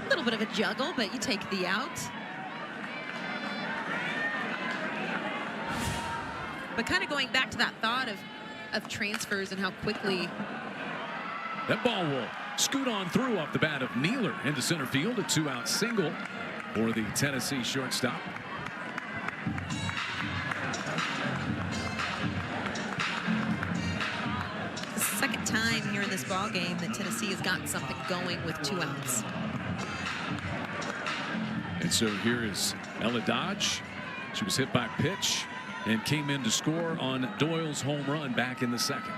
B: a little bit of a juggle, but you take the out. But kind of going back to that thought of transfers and how quickly.
A: That ball will scoot on through off the bat of Nealer into center field. A 2-out single for the Tennessee shortstop.
B: The second time here in this ball game that Tennessee has gotten something going with 2 outs.
A: And so here is Ella Dodge. She was hit by a pitch and came in to score on Doyle's home run back in the second.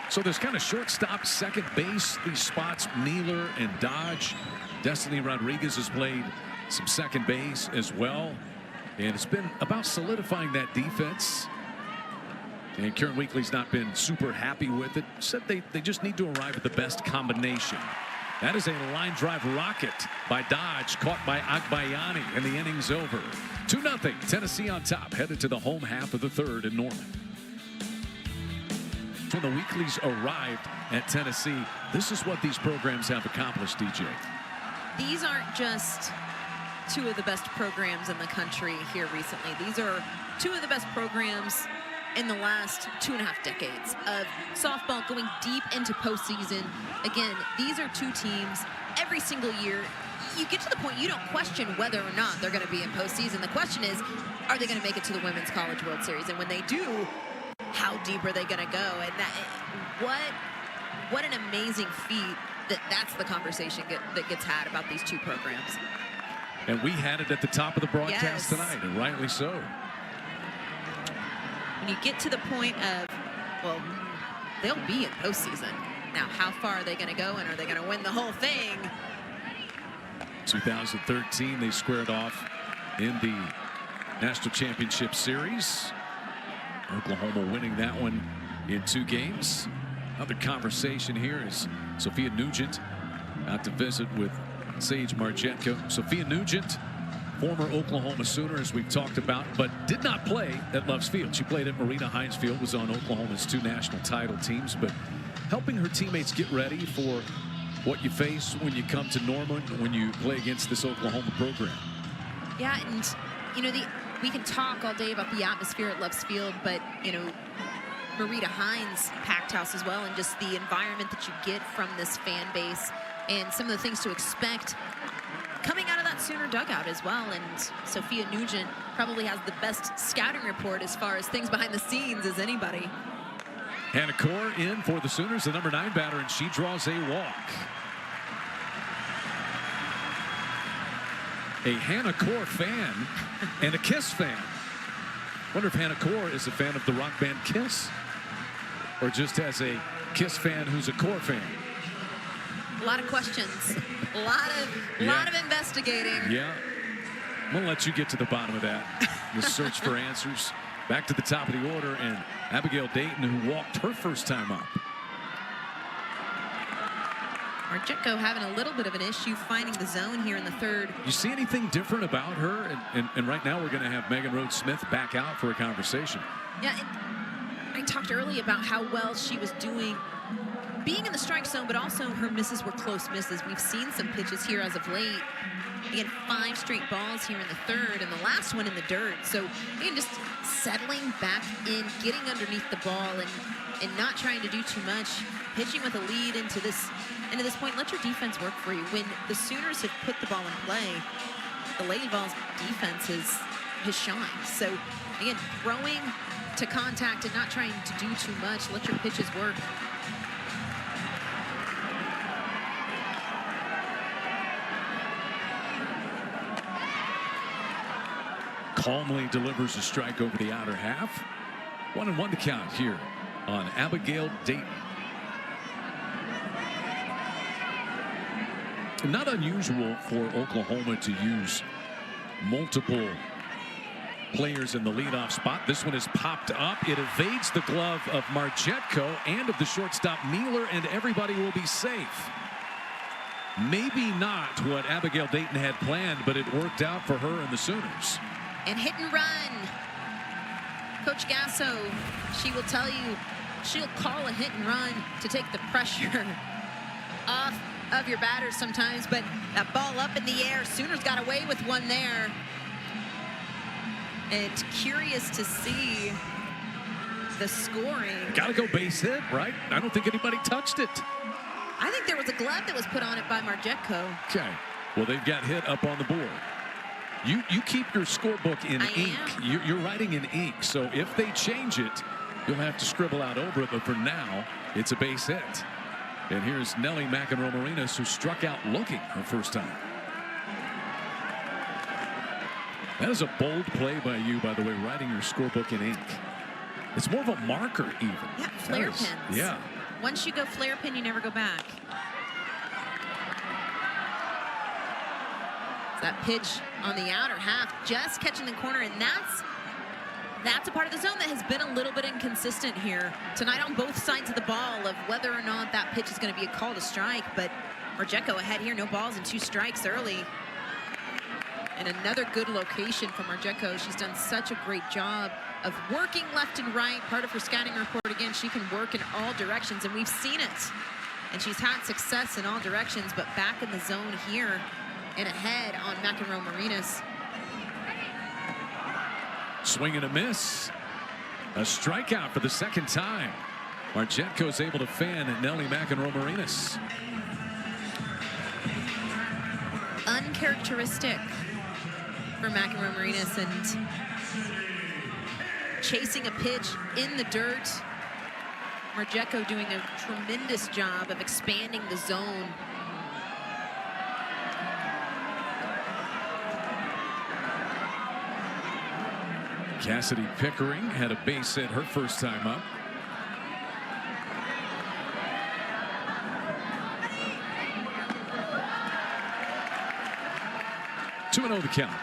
A: So there's kind of shortstop, second base, these spots, Nealer and Dodge. Destiny Rodriguez has played some second base as well. And it's been about solidifying that defense. And Karen Weekly's not been super happy with it. Said they just need to arrive at the best combination. That is a line drive rocket by Dodge, caught by Agbayani, and the inning's over. 2-0, Tennessee on top, headed to the home half of the third in Norman. When the Weeklies arrived at Tennessee, this is what these programs have accomplished, DJ.
B: These aren't just 2 of the best programs in the country here recently. These are 2 of the best programs in the last 2.5 decades of softball going deep into postseason. Again, these are 2 teams every single year. You get to the point you don't question whether or not they're going to be in postseason. The question is, are they going to make it to the Women's College World Series? And when they do, how deep are they going to go? And what an amazing feat that's the conversation that gets had about these 2 programs.
A: And we had it at the top of the broadcast tonight, and rightly so.
B: When you get to the point of, well, they'll be in postseason. Now, how far are they going to go, and are they going to win the whole thing?
A: 2013, they squared off in the National Championship Series. Oklahoma winning that one in 2 games. Another conversation here is Sophia Nugent out to visit with Sage Marjetko. Sophia Nugent, former Oklahoma Sooner, as we've talked about, but did not play at Loves Field. She played at Marina Hines Field, was on Oklahoma's 2 national title teams, but helping her teammates get ready for what you face when you come to Norman, when you play against this Oklahoma program.
B: Yeah, and you know, we can talk all day about the atmosphere at Loves Field, but you know, Marita Hines packed house as well, and just the environment that you get from this fan base and some of the things to expect coming out of that Sooner dugout as well. And Sophia Nugent probably has the best scouting report as far as things behind the scenes as anybody.
A: Hannah Core in for the Sooners, the number 9 batter, and she draws a walk. A Hannah Core fan and a Kiss fan. Wonder if Hannah Core is a fan of the rock band Kiss, or just as a Kiss fan who's a Core fan.
B: A lot of questions, a lot of investigating.
A: Yeah, I'm gonna let you get to the bottom of that. The search for answers. Back to the top of the order, and Abigail Dayton, who walked her first time up.
B: Marjetko having a little bit of an issue finding the zone here in the 3rd.
A: You see anything different about her? And right now we're going to have Megan Rhodes-Smith back out for a conversation.
B: Yeah, I talked early about how well she was doing being in the strike zone, but also her misses were close misses. We've seen some pitches here as of late. Again, 5 straight balls here in the 3rd, and the last one in the dirt. So again, just settling back in, getting underneath the ball, and not trying to do too much. Pitching with a lead into this point. Let your defense work for you. When the Sooners have put the ball in play, the Lady Vols defense has shined. So again, throwing to contact and not trying to do too much. Let your pitches work.
A: Calmly delivers a strike over the outer half. 1-1 to count here on Abigail Dayton. Not unusual for Oklahoma to use multiple players in the leadoff spot. This one is popped up. It evades the glove of Marjetko and of the shortstop Mealer, and everybody will be safe. Maybe not what Abigail Dayton had planned, but it worked out for her and the Sooners.
B: And hit and run. Coach Gasso, she will tell you she'll call a hit and run to take the pressure off of your batters sometimes, but that ball up in the air, Sooners got away with one there. And curious to see the scoring.
A: Gotta go base hit, right? I don't think anybody touched it.
B: I think there was a glove that was put on it by Marjetko.
A: Okay, well, they've got hit up on the board. You keep your scorebook in ink. You're writing in ink, so if they change it, you'll have to scribble out over it, but for now, it's a base hit. And here's Nelly McEnroe-Marinas, who struck out looking her first time. That is a bold play by you, by the way, writing your scorebook in ink. It's more of a marker even.
B: Yeah, flare pins.
A: Yeah.
B: Once you go flare pin, you never go back. That pitch on the outer half, just catching the corner, and that's a part of the zone that has been a little bit inconsistent here tonight on both sides of the ball of whether or not that pitch is going to be a call to strike. But Marjetko ahead here, no balls and 2 strikes early. And another good location for Marjetko. She's done such a great job of working left and right. Part of her scouting report, again, she can work in all directions, and we've seen it. And she's had success in all directions, but back in the zone here and ahead on McEnroe-Marinas.
A: Swing and a miss. A strikeout for the 2nd time. Marjetko is able to fan Nelly McEnroe-Marinas.
B: Uncharacteristic for McEnroe-Marinas, and chasing a pitch in the dirt. Marjetko doing a tremendous job of expanding the zone.
A: Cassidy Pickering had a base hit her first time up. Two 2-0 the count.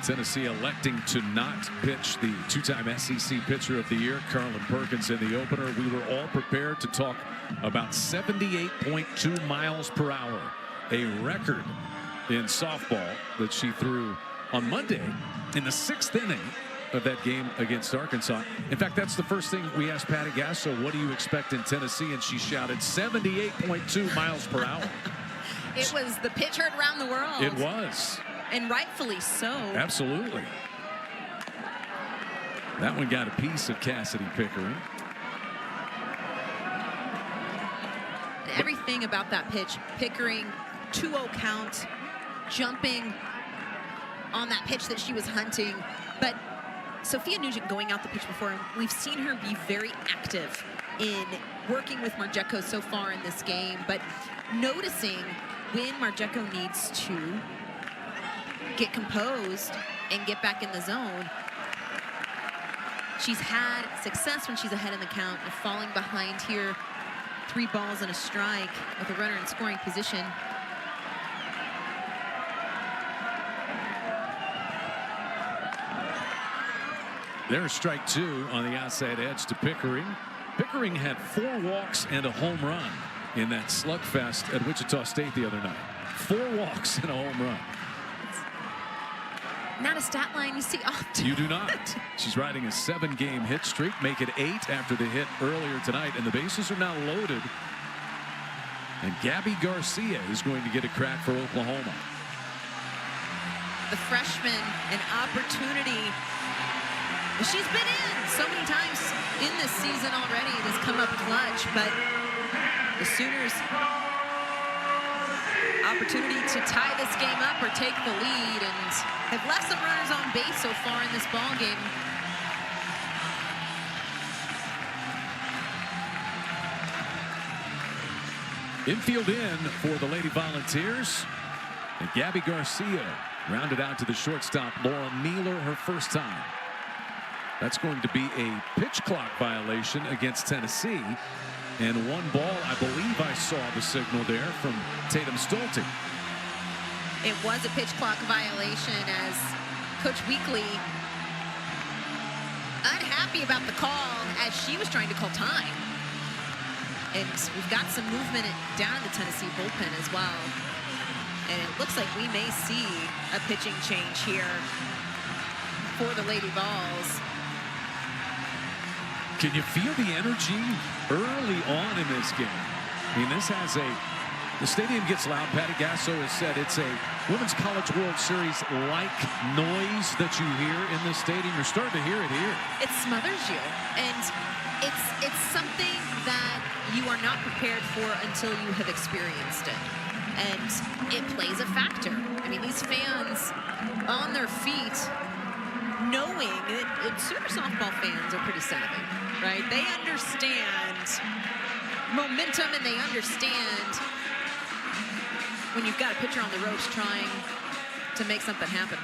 A: Tennessee electing to not pitch the two-time SEC Pitcher of the Year, Carlin Perkins, in the opener. We were all prepared to talk about 78.2 miles per hour, a record in softball that she threw on Monday in the 6th inning of that game against Arkansas. In fact, that's the first thing we asked Patty Gasso, what do you expect in Tennessee? And she shouted 78.2 miles per hour.
B: It was the pitch heard around the world.
A: It was.
B: And rightfully so.
A: Absolutely. That one got a piece of Cassidy Pickering.
B: Everything about that pitch, Pickering, 2-0 count, jumping on that pitch that she was hunting. But Sophia Nugent going out the pitch before, and we've seen her be very active in working with Margeco so far in this game, but noticing when Margeco needs to get composed and get back in the zone. She's had success when she's ahead in the count and falling behind here. 3 balls and a strike with a runner in scoring position.
A: There's strike 2 on the outside edge to Pickering. Pickering had 4 walks and a home run in that slugfest at Wichita State the other night. 4 walks and a home run.
B: Not a stat line you see often.
A: You do not. She's riding a 7-game hit streak, make it 8 after the hit earlier tonight, and the bases are now loaded. And Gabby Garcia is going to get a crack for Oklahoma.
B: The freshman, an opportunity. She's been in so many times in this season already. It has come up clutch, but the Sooners' opportunity to tie this game up or take the lead, and have left some runners on base so far in this ball game.
A: Infield in for the Lady Volunteers, and Gabby Garcia rounded out to the shortstop, Laura Mueller, her first time. That's going to be a pitch clock violation against Tennessee. And 1 ball, I believe I saw the signal there from Tatum Stolte.
B: It was a pitch clock violation as Coach Weekly unhappy about the call as she was trying to call time. And we've got some movement down in the Tennessee bullpen as well. And it looks like we may see a pitching change here for the Lady Vols.
A: Can you feel the energy early on in this game? I mean, the stadium gets loud. Patty Gasso has said it's a Women's College World Series-like noise that you hear in the stadium. You're starting to hear it here.
B: It smothers you, and it's something that you are not prepared for until you have experienced it. And it plays a factor. I mean, these fans on their feet, knowing that Sooner softball fans are pretty savvy, right? They understand momentum, and they understand when you've got a pitcher on the ropes trying to make something happen.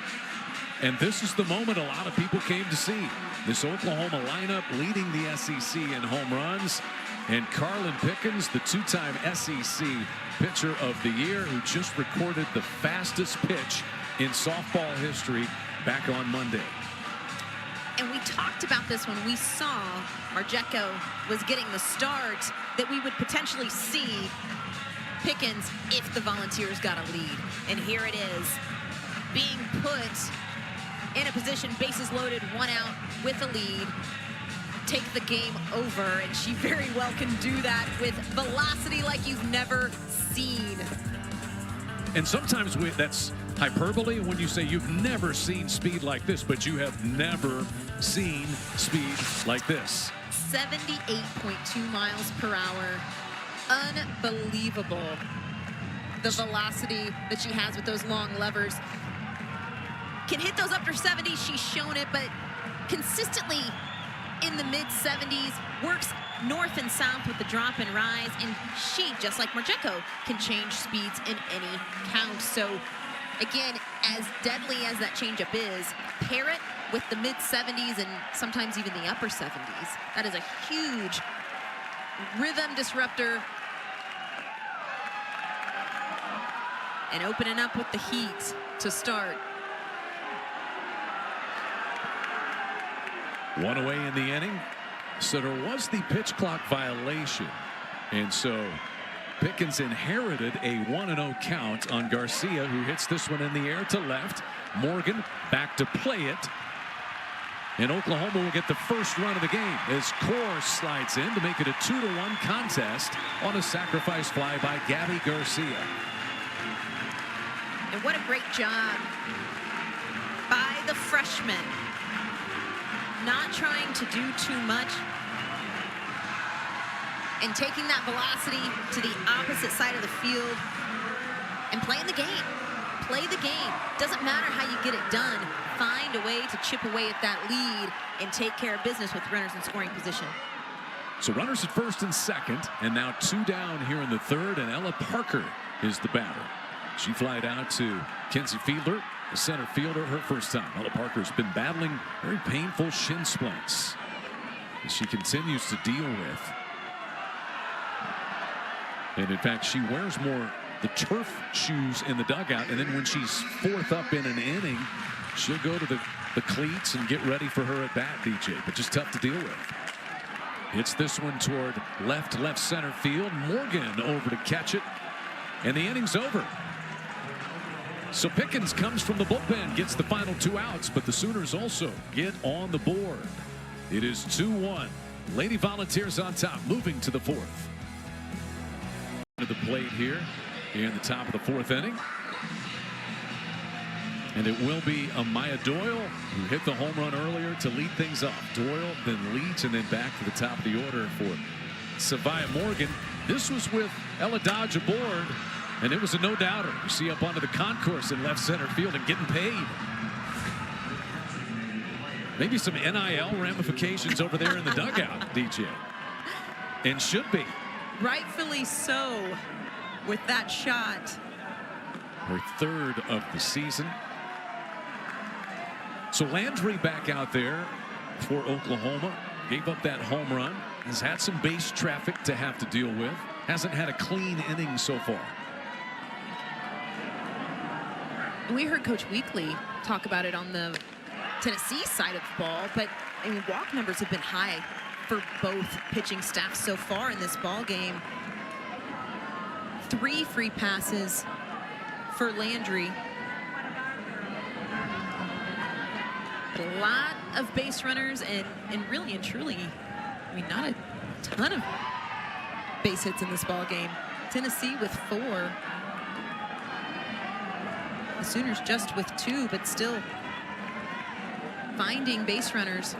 A: And this is the moment a lot of people came to see. This Oklahoma lineup leading the SEC in home runs. And Carlin Pickens, the 2-time SEC Pitcher of the Year, who just recorded the fastest pitch in softball history back on Monday.
B: And we talked about this when we saw Margeco was getting the start, that we would potentially see Pickens if the Volunteers got a lead. And here it is, being put in a position, bases loaded, 1 out with a lead, take the game over, and she very well can do that with velocity like you've never seen.
A: And sometimes that's hyperbole when you say you've never seen speed like this, but you have never seen speed like this.
B: 78.2 miles per hour. Unbelievable. The velocity that she has with those long levers. Can hit those up to 70. She's shown it, but consistently in the mid-70s, works north and south with the drop and rise, and she, just like Margeco, can change speeds in any count. So again, as deadly as that changeup is, pair it with the mid-70s and sometimes even the upper 70s. That is a huge rhythm disruptor. And opening up with the heat to start.
A: One away in the inning. So there was the pitch clock violation. And so Pickens inherited a 1-0 count on Garcia, who hits this one in the air to left. Morgan back to play it. And Oklahoma will get the first run of the game as Core slides in to make it a 2-1 contest on a sacrifice fly by Gabby Garcia.
B: And what a great job by the freshman. Not trying to do too much and taking that velocity to the opposite side of the field and playing the game. Play the game. Doesn't matter how you get it done. Find a way to chip away at that lead and take care of business with runners in scoring position.
A: So runners at first and second, and now 2 down here in the third, and Ella Parker is the batter. She flied out to Kenzie Fiedler, the center fielder, her first time. Ella Parker's been battling very painful shin splints that she continues to deal with. And in fact, she wears more the turf shoes in the dugout, and then when she's fourth up in an inning, she'll go to the cleats and get ready for her at bat, DJ, but just tough to deal with. Hits this one toward left center field. Morgan over to catch it, and the inning's over. So Pickens comes from the bullpen, gets the final 2 outs, but the Sooners also get on the board. It is 2-1. Lady Volunteers on top, moving to the 4th. To the plate here in the top of the 4th inning. And it will be Amaya Doyle, who hit the home run earlier to lead things off. Doyle, then Leach, and then back to the top of the order for Savia Morgan. This was with Ella Dodge aboard, and it was a no-doubter. You see up onto the concourse in left center field and getting paid. Maybe some NIL ramifications over there in the dugout, DJ. And should be.
B: Rightfully so with that shot.
A: Her 3rd of the season. So Landry back out there for Oklahoma. Gave up that home run. Has had some base traffic to have to deal with. Hasn't had a clean inning so far.
B: We heard Coach Weekly talk about it on the Tennessee side of the ball, but I mean, walk numbers have been high for both pitching staffs so far in this ball game. 3 free passes for Landry. A lot of base runners and really and truly, I mean, not a ton of base hits in this ball game. Tennessee with 4. The Sooners just with 2, but still finding base runners.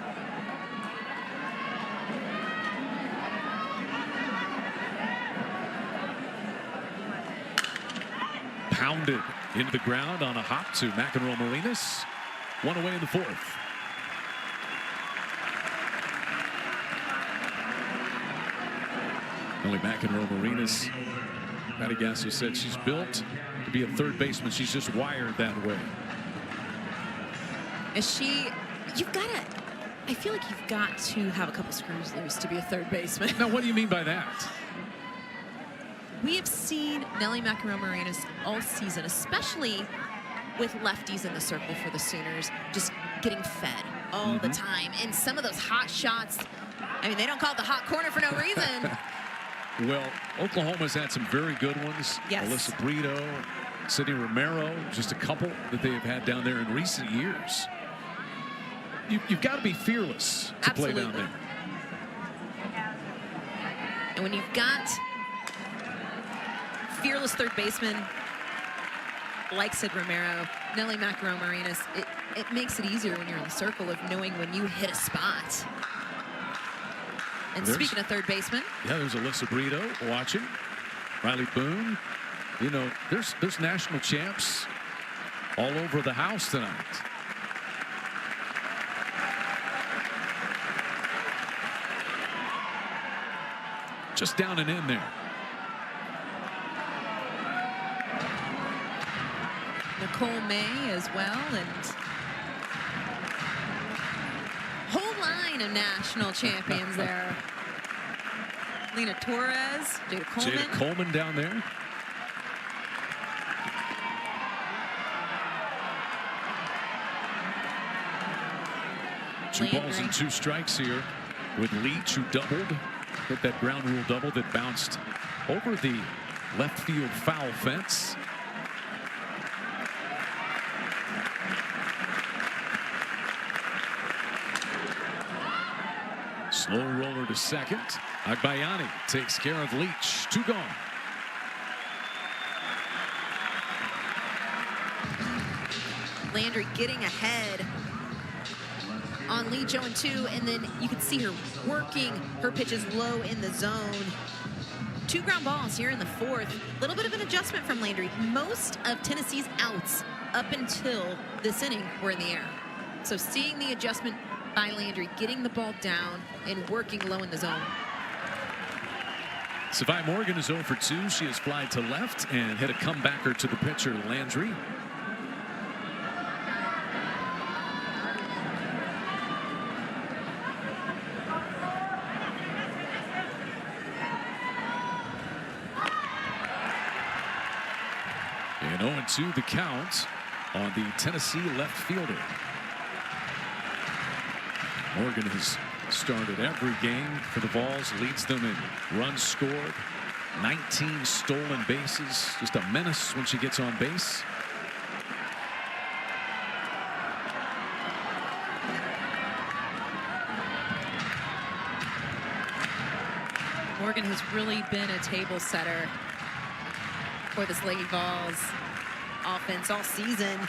A: Pounded into the ground on a hop to McEnroe Marinas. 1 away in the 4th. Only McEnroe Marinas, Matty Gasso said she's built to be a third baseman. She's just wired that way.
B: You've got to, I feel like you've got to have a couple screws loose to be a third baseman.
A: Now, what do you mean by that?
B: We have seen Nelly McEnroe Marinas all season, especially with lefties in the circle for the Sooners, just getting fed all the time. And some of those hot shots, I mean, they don't call it the hot corner for no reason.
A: Well, Oklahoma's had some very good ones.
B: Yes.
A: Alyssa Brito, Sydney Romero, just a couple that they have had down there in recent years. You've got to be fearless to play down there.
B: And when you've got fearless third baseman like Sid Romero, Nelly McEnroe Marinas, it makes it easier when you're in the circle of knowing when you hit a spot. And speaking of third baseman,
A: yeah, there's Alyssa Brito watching. Riley Boone. You know, there's national champs all over the house tonight. Just down and in there.
B: Nicole May as well, and whole line of national champions there. Lena Torres, Jada Coleman.
A: Jada Coleman down there. 2 balls and 2 strikes here with Leach, who doubled, hit that ground rule double that bounced over the left field foul fence. Slow roller to second. Agbayani takes care of Leach. 2 gone.
B: Landry getting ahead on Leach 0-2, and then you can see her working her pitches low in the zone. 2 ground balls here in the 4th. A little bit of an adjustment from Landry. Most of Tennessee's outs up until this inning were in the air. So seeing the adjustment by Landry, getting the ball down and working low in the zone.
A: Savai Morgan is 0 for 2. She has flied to left and hit a comebacker to the pitcher, Landry. And 0-2 the count on the Tennessee left fielder. Morgan has started every game for the Vols, leads them in runs scored, 19 stolen bases, just a menace when she gets on base.
B: Morgan has really been a table setter for this Lady Vols offense all season.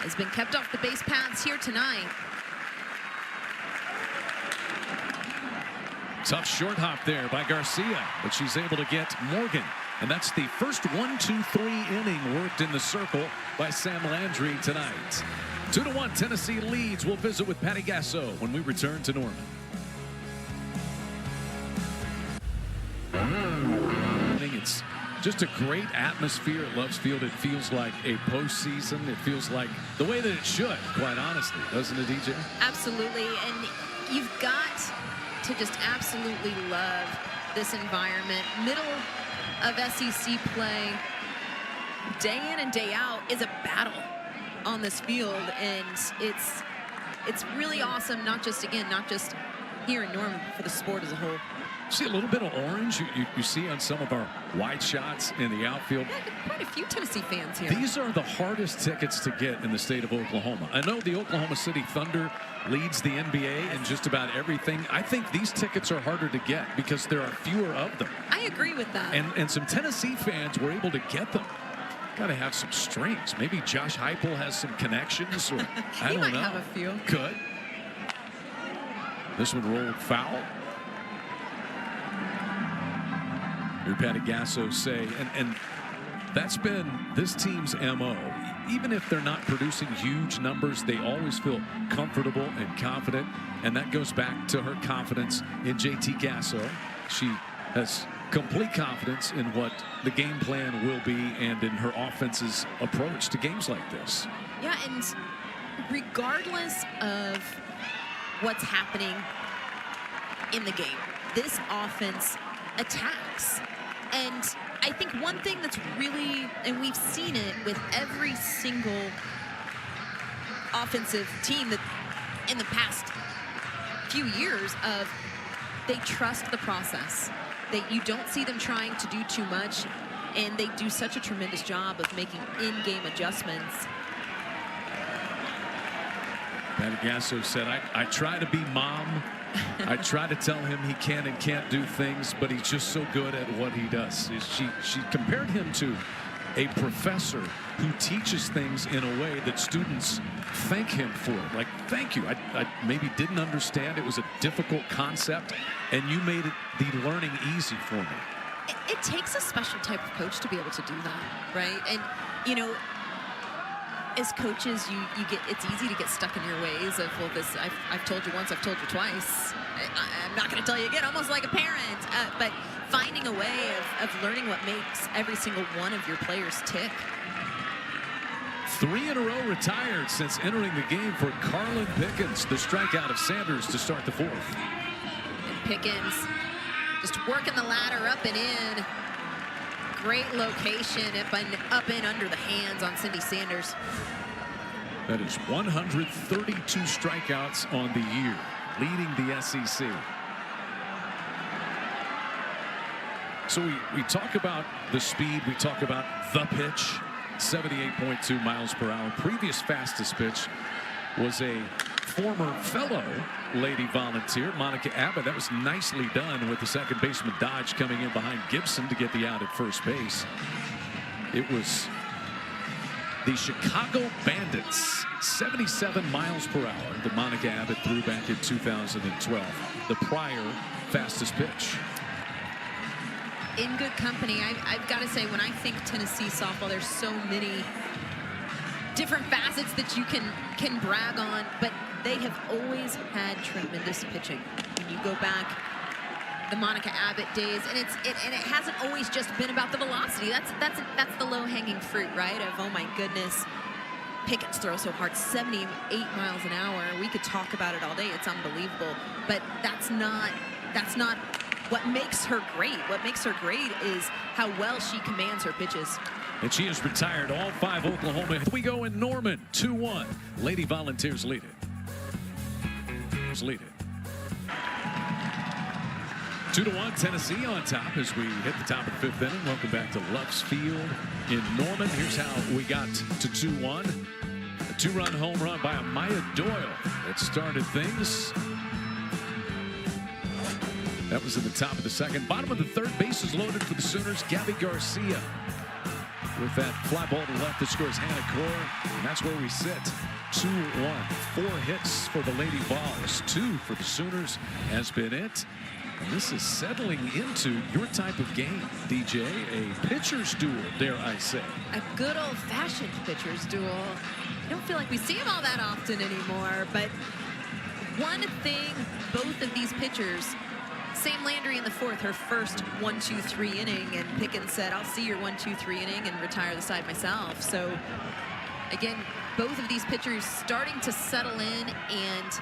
B: Has been kept off the base paths here tonight.
A: Tough short hop there by Garcia, but she's able to get Morgan. And that's the first 1-2-3 inning worked in the circle by Sam Landry tonight. 2-1 Tennessee leads. We'll visit with Patty Gasso when we return to Norman. It's just a great atmosphere at Loves Field. It feels like a postseason. It feels like the way that it should, quite honestly, doesn't it, DJ?
B: Absolutely, and you've got to just absolutely love this environment. Middle of SEC play, day in and day out, is a battle on this field, and it's really awesome. Not just here in Norman, for the sport as a whole.
A: See a little bit of orange you see on some of our wide shots in the outfield.
B: Yeah, quite a few Tennessee fans here.
A: These are the hardest tickets to get in the state of Oklahoma. I know the Oklahoma City Thunder leads the NBA in just about everything. I think these tickets are harder to get because there are fewer of them.
B: I agree with that.
A: And some Tennessee fans were able to get them. Got to have some strings. Maybe Josh Heupel has some connections, or I don't know.
B: He might have a few.
A: Could. This one rolled foul. Heard Patty Gasso say, and that's been this team's MO. Even if they're not producing huge numbers, they always feel comfortable and confident, and that goes back to her confidence in JT Gasso. She has complete confidence in what the game plan will be and in her offense's approach to games like this.
B: Yeah, and regardless of what's happening in the game, this offense attacks. And I think one thing that's really, and we've seen it with every single offensive team that in the past few years, of they trust the process. You don't see them trying to do too much, and they do such a tremendous job of making in-game adjustments.
A: Patty Gasso said, I try to be mom. I try to tell him he can and can't do things, but he's just so good at what he does. She compared him to a professor who teaches things in a way that students thank him for. Like, thank you. I maybe didn't understand. It was a difficult concept, and you made the learning easy for me.
B: It takes a special type of coach to be able to do that, right? And, you know, as coaches, you get, it's easy to get stuck in your ways of, well, this, I've told you once, I've told you twice. I'm not going to tell you again, almost like a parent. But finding a way of learning what makes every single one of your players tick.
A: 3 in a row retired since entering the game for Carlin Pickens. The strikeout of Sanders to start the 4th.
B: And Pickens just working the ladder up and in. Great location up and under the hands on Cindy Sanders.
A: That is 132 strikeouts on the year, leading the SEC. So we talk about the speed, we talk about the pitch, 78.2 miles per hour. Previous fastest pitch was a former fellow Lady Volunteer, Monica Abbott. That was nicely done with the second baseman Dodge coming in behind Gibson to get the out at first base. It was the Chicago Bandits, 77 miles per hour that Monica Abbott threw back in 2012, the prior fastest pitch.
B: In good company. I've got to say, when I think Tennessee softball, there's so many different facets that you can brag on, but they have always had tremendous pitching. When you go back the Monica Abbott days, and it hasn't always just been about the velocity. That's the low-hanging fruit, right? Of, oh my goodness, Pickett's throw so hard, 78 miles an hour. We could talk about it all day. It's unbelievable, but that's not what makes her great. What makes her great is how well she commands her pitches.
A: And she has retired all 5 Oklahoma. We go in Norman, 2-1. Lady Volunteers lead it. 2-1, Tennessee on top as we hit the top of the 5th inning. Welcome back to Lux Field in Norman. Here's how we got to 2-1. A 2-run home run by Amaya Doyle that started things. That was at the top of the 2nd. Bottom of the 3rd, bases loaded for the Sooners. Gabby Garcia with that fly ball to left that scores Hannah Core. And that's where we sit. 2-1. 4 hits for the Lady Vols. 2 for the Sooners has been it. And this is settling into your type of game, DJ. A pitcher's duel, dare I say.
B: A good old-fashioned pitcher's duel. I don't feel like we see them all that often anymore, but one thing both of these pitchers, Sam Landry in the 4th, her first 1-2-3 inning, and Pickens said, I'll see your 1-2-3 inning and retire the side myself. So again, both of these pitchers starting to settle in and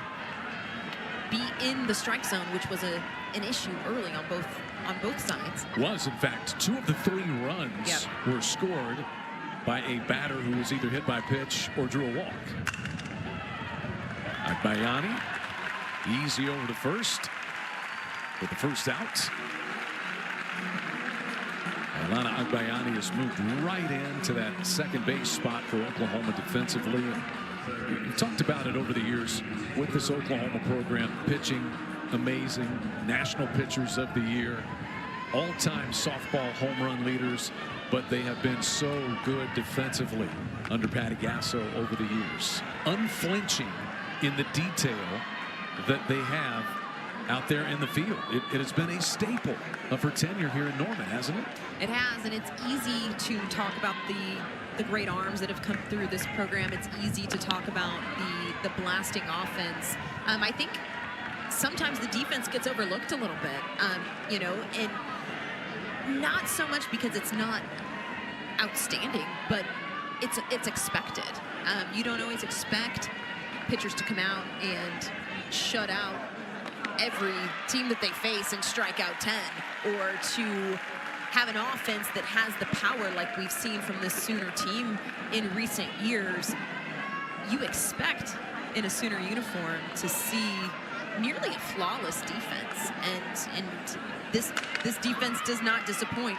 B: be in the strike zone, which was an issue early on both sides.
A: Was, in fact, 2 of the 3 runs were scored by a batter who was either hit by pitch or drew a walk. Agbayani, easy over the first. With the first out, Alana Agbayani has moved right into that second base spot for Oklahoma defensively. We've talked about it over the years with this Oklahoma program. Pitching, amazing. National Pitchers of the Year. All-time softball home run leaders. But they have been so good defensively under Patty Gasso over the years. Unflinching in the detail that they have out there in the field. It has been a staple of her tenure here in Norman, hasn't it?
B: It has, and it's easy to talk about the great arms that have come through this program. It's easy to talk about the blasting offense. I think sometimes the defense gets overlooked a little bit, you know, and not so much because it's not outstanding, but it's expected. You don't always expect pitchers to come out and shut out every team that they face and strike out 10, or to have an offense that has the power like we've seen from this Sooner team in recent years. You expect in a Sooner uniform to see nearly a flawless defense, and this defense does not disappoint.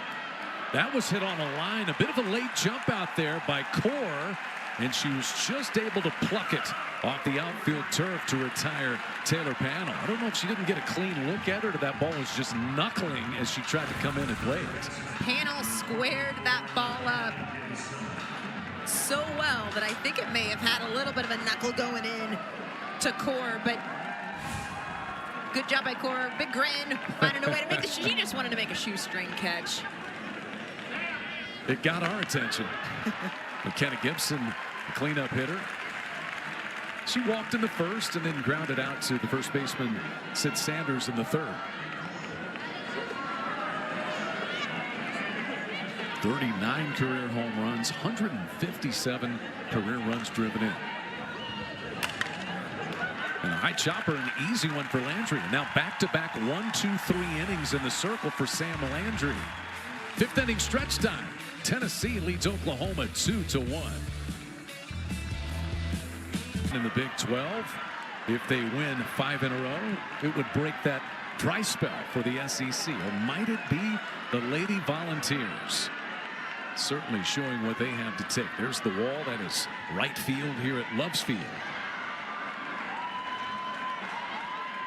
A: That was hit on a line, a bit of a late jump out there by Core, and she was just able to pluck it off the outfield turf to retire Taylor Panel. I don't know if she didn't get a clean look at her, or that ball was just knuckling as she tried to come in and play it.
B: Panel squared that ball up so well that I think it may have had a little bit of a knuckle going in to Core, but good job by Core. Big grin, finding a way to make she just wanted to make a shoestring catch.
A: It got our attention. McKenna Gibson, the cleanup hitter. She walked in the 1st and then grounded out to the first baseman, Sid Sanders, in the 3rd. 39 career home runs, 157 career runs driven in. And a high chopper, an easy one for Landry. Now back-to-back 1-2-3 innings in the circle for Sam Landry. 5th inning stretch time. Tennessee leads Oklahoma 2-1. in the Big 12. If they win 5 in a row, it would break that dry spell for the SEC. Or might it be the Lady Volunteers? Certainly showing what they have to take. There's the wall. That is right field here at Loves Field.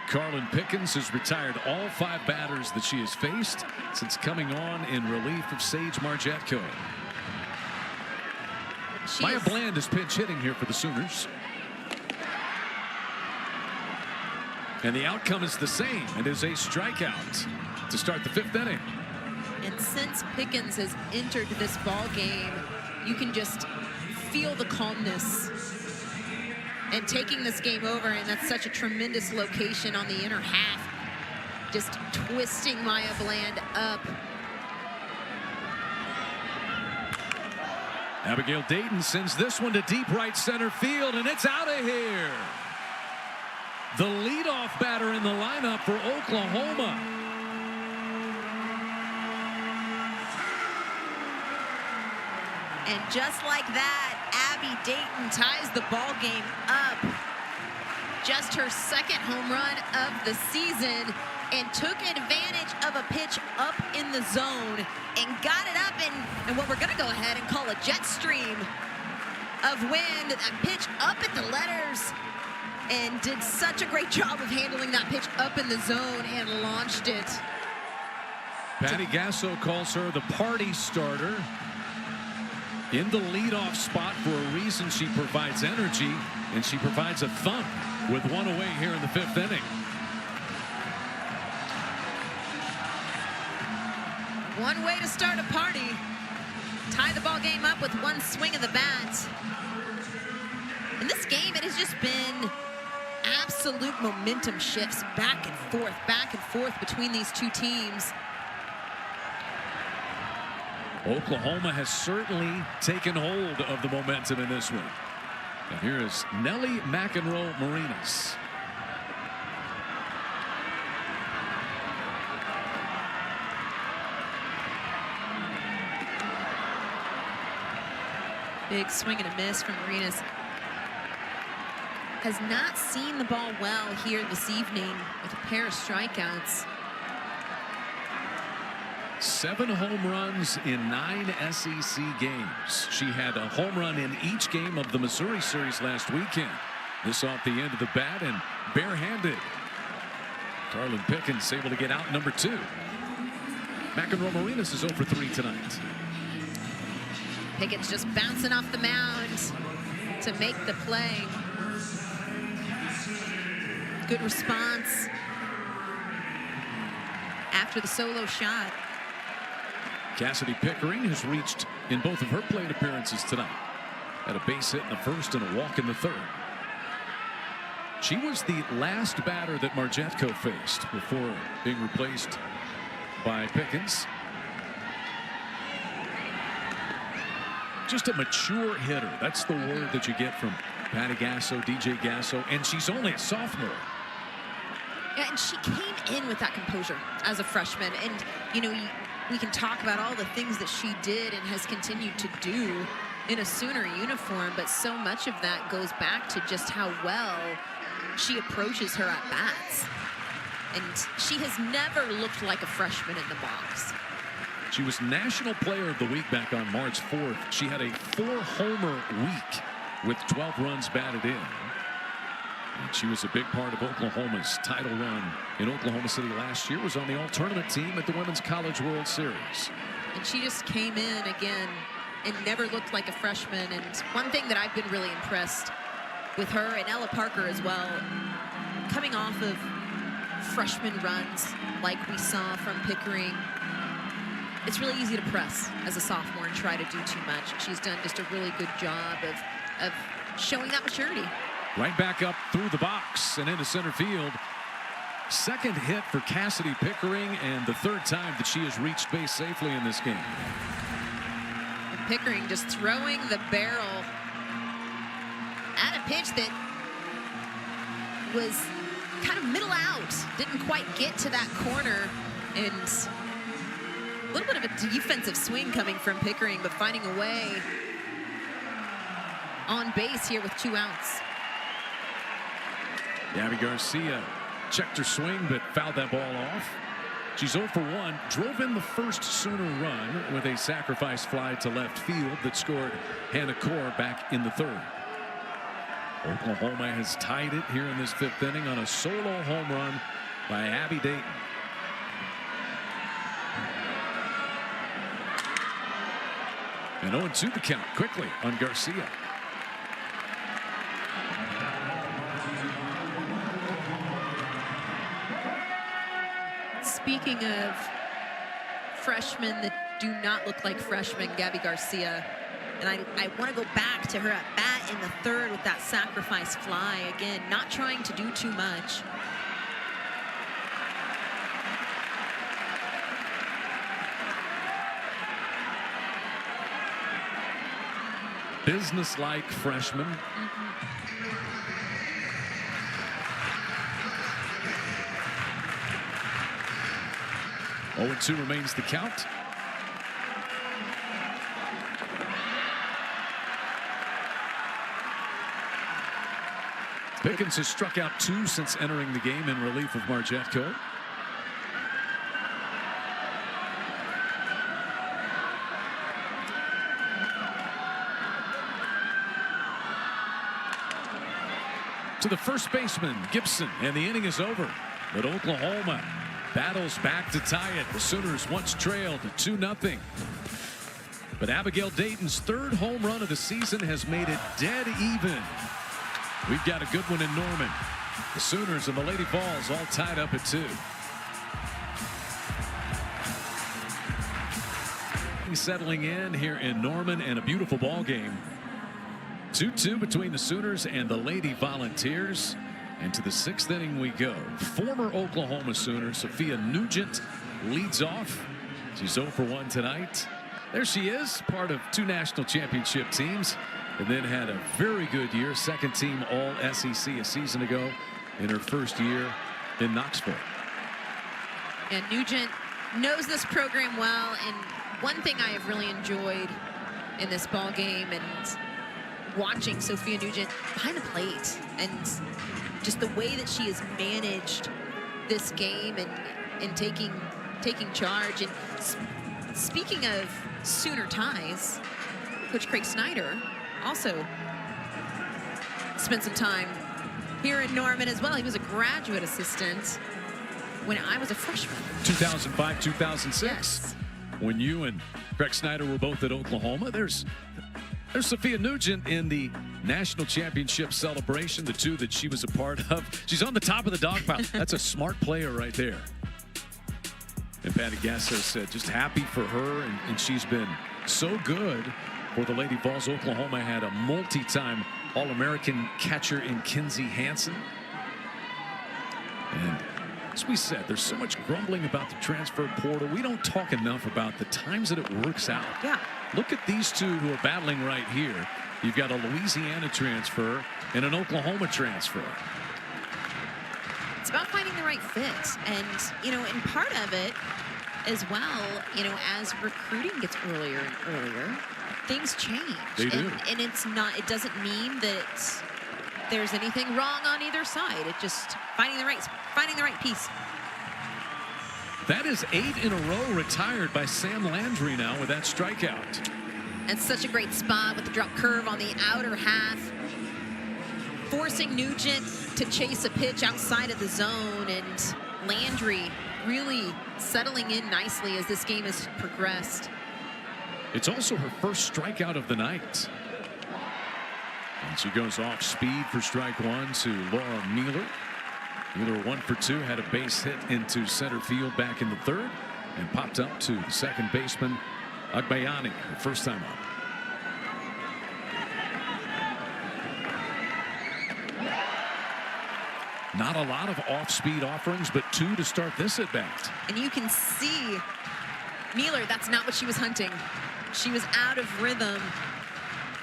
A: Carlin Pickens has retired all 5 batters that she has faced since coming on in relief of Sage Margetko. Maya Bland is pinch hitting here for the Sooners. And the outcome is the same. It is a strikeout to start the 5th inning.
B: And since Pickens has entered this ball game, you can just feel the calmness and taking this game over. And that's such a tremendous location on the inner half. Just twisting Maya Bland up.
A: Abigail Dayton sends this one to deep right center field, and it's out of here. The leadoff batter in the lineup for Oklahoma.
B: And just like that, Abby Dayton ties the ball game up. Just her 2nd home run of the season, and took advantage of a pitch up in the zone and got it up in what we're going to go ahead and call a jet stream of wind. That pitch up at the letters, and did such a great job of handling that pitch up in the zone and launched it.
A: Patty Gasso calls her the party starter. In the leadoff spot for a reason. She provides energy, and she provides a thump with 1 away here in the 5th inning.
B: One way to start a party. Tie the ball game up with 1 swing of the bat. In this game, it has just been absolute momentum shifts back and forth between these 2 teams.
A: Oklahoma has certainly taken hold of the momentum in this one. And here is Nellie McEnroe Marinas.
B: Big swing and a miss from Marinas. Has not seen the ball well here this evening with a pair of strikeouts.
A: 7 home runs in 9 SEC games. She had a home run in each game of the Missouri series last weekend. This off the end of the bat and barehanded. Carlin Pickens able to get out number 2. McEnroe Marinas is 0 for 3 tonight.
B: Pickens just bouncing off the mound to make the play. Good response after the solo shot.
A: Cassidy Pickering has reached in both of her plate appearances tonight. Had a base hit in the 1st and a walk in the 3rd. She was the last batter that Margetko faced before being replaced by Pickens. Just a mature hitter. That's the word that you get from Patty Gasso, DJ Gasso, and she's only a sophomore.
B: Yeah, and she came in with that composure as a freshman. And, you know, we can talk about all the things that she did and has continued to do in a Sooner uniform, but so much of that goes back to just how well she approaches her at-bats. And she has never looked like a freshman in the box.
A: She was National Player of the Week back on March 4th. She had a 4-homer week with 12 runs batted in. And she was a big part of Oklahoma's title run in Oklahoma City last year. Was on the all-tournament team at the Women's College World Series.
B: And she just came in again and never looked like a freshman. And one thing that I've been really impressed with her, and Ella Parker as well, coming off of freshman runs like we saw from Pickering, it's really easy to press as a sophomore and try to do too much. She's done just a really good job of showing that maturity.
A: Right back up through the box and into center field. 2nd hit for Cassidy Pickering, and the 3rd time that she has reached base safely in this game.
B: And Pickering just throwing the barrel at a pitch that was kind of middle out. Didn't quite get to that corner, and a little bit of a defensive swing coming from Pickering, but finding a way on base here with 2 outs.
A: Gabby Garcia checked her swing but fouled that ball off. She's 0 for 1. Drove in the first Sooner run with a sacrifice fly to left field that scored Hannah Core back in the third. Oklahoma has tied it here in this 5th inning on a solo home run by Abby Dayton. And 0-2 the count quickly on Garcia.
B: Speaking of freshmen that do not look like freshmen, Gabby Garcia. And I want to go back to her at bat in the third with that sacrifice fly. Again, not trying to do too much.
A: Business-like freshman. 0-2 remains the count. Pickens has struck out 2 since entering the game in relief of Marjetko. To the first baseman, Gibson, and the inning is over. But Oklahoma battles back to tie it. The Sooners once trailed 2-0. But Abigail Dayton's 3rd home run of the season has made it dead even. We've got a good one in Norman. The Sooners and the Lady Vols all tied up at 2. Settling in here in Norman, and a beautiful ball game. 2-2 between the Sooners and the Lady Volunteers. And to the 6th inning we go. Former Oklahoma Sooner Sophia Nugent leads off. She's 0 for 1 tonight. There she is, part of 2 national championship teams, and then had a very good year, 2nd team All SEC a season ago in her 1st year in Knoxville.
B: And Nugent knows this program well, and one thing I have really enjoyed in this ball game and watching Sophia Nugent behind the plate, and just the way that she has managed this game and taking charge. And speaking of Sooner ties, Coach Craig Snyder also spent some time here in Norman as well. He was a graduate assistant when I was a freshman.
A: 2005, 2006.
B: Yes.
A: When you and Craig Snyder were both at Oklahoma. There's Sophia Nugent in the national championship celebration, the 2 that she was a part of. She's on the top of the dog pile. That's a smart player right there. And Patty Gasso said just happy for her, and she's been so good for the Lady Vols. Oklahoma had a multi-time All-American catcher in Kinsey Hansen. And as we said, there's so much grumbling about the transfer portal. We don't talk enough about the times that it works out.
B: Yeah.
A: Look at these 2 who are battling right here. You've got a Louisiana transfer and an Oklahoma transfer.
B: It's about finding the right fit. And, and part of it as well, as recruiting gets earlier and earlier, things change.
A: They do.
B: And it doesn't mean that there's anything wrong on either side. It's just finding the right piece.
A: That is 8 in a row retired by Sam Landry now with that strikeout.
B: And such a great spot with the drop curve on the outer half, forcing Nugent to chase a pitch outside of the zone, and Landry really settling in nicely as this game has progressed.
A: It's also her first strikeout of the night. And she goes off speed for strike 1 to Laura Mueller. Mueller 1 for 2, had a base hit into center field back in the 3rd, and popped up to the second baseman Agbayani, her first time up. Not a lot of off-speed offerings, but 2 to start this at bat.
B: And you can see Mueller, that's not what she was hunting. She was out of rhythm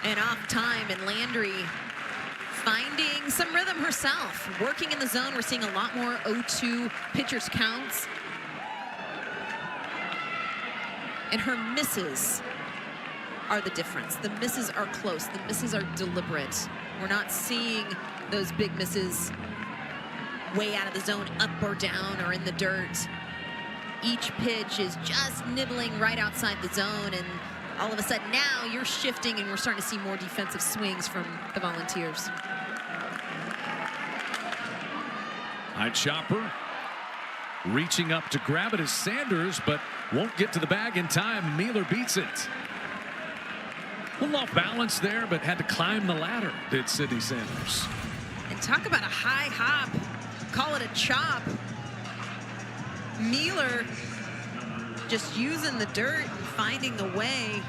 B: and off time, and Landry finding some rhythm herself, working in the zone. We're seeing a lot more 0-2 pitchers counts. And her misses are the difference. The misses are close. The misses are deliberate. We're not seeing those big misses way out of the zone, up or down or in the dirt. Each pitch is just nibbling right outside the zone, and all of a sudden now you're shifting and we're starting to see more defensive swings from the Volunteers.
A: High chopper. Reaching up to grab it is Sanders, but won't get to the bag in time. Mealer beats it. A little off balance there, but had to climb the ladder, did Sydney Sanders.
B: And talk about a high hop. Call it a chop. Mealer just using the dirt and finding the way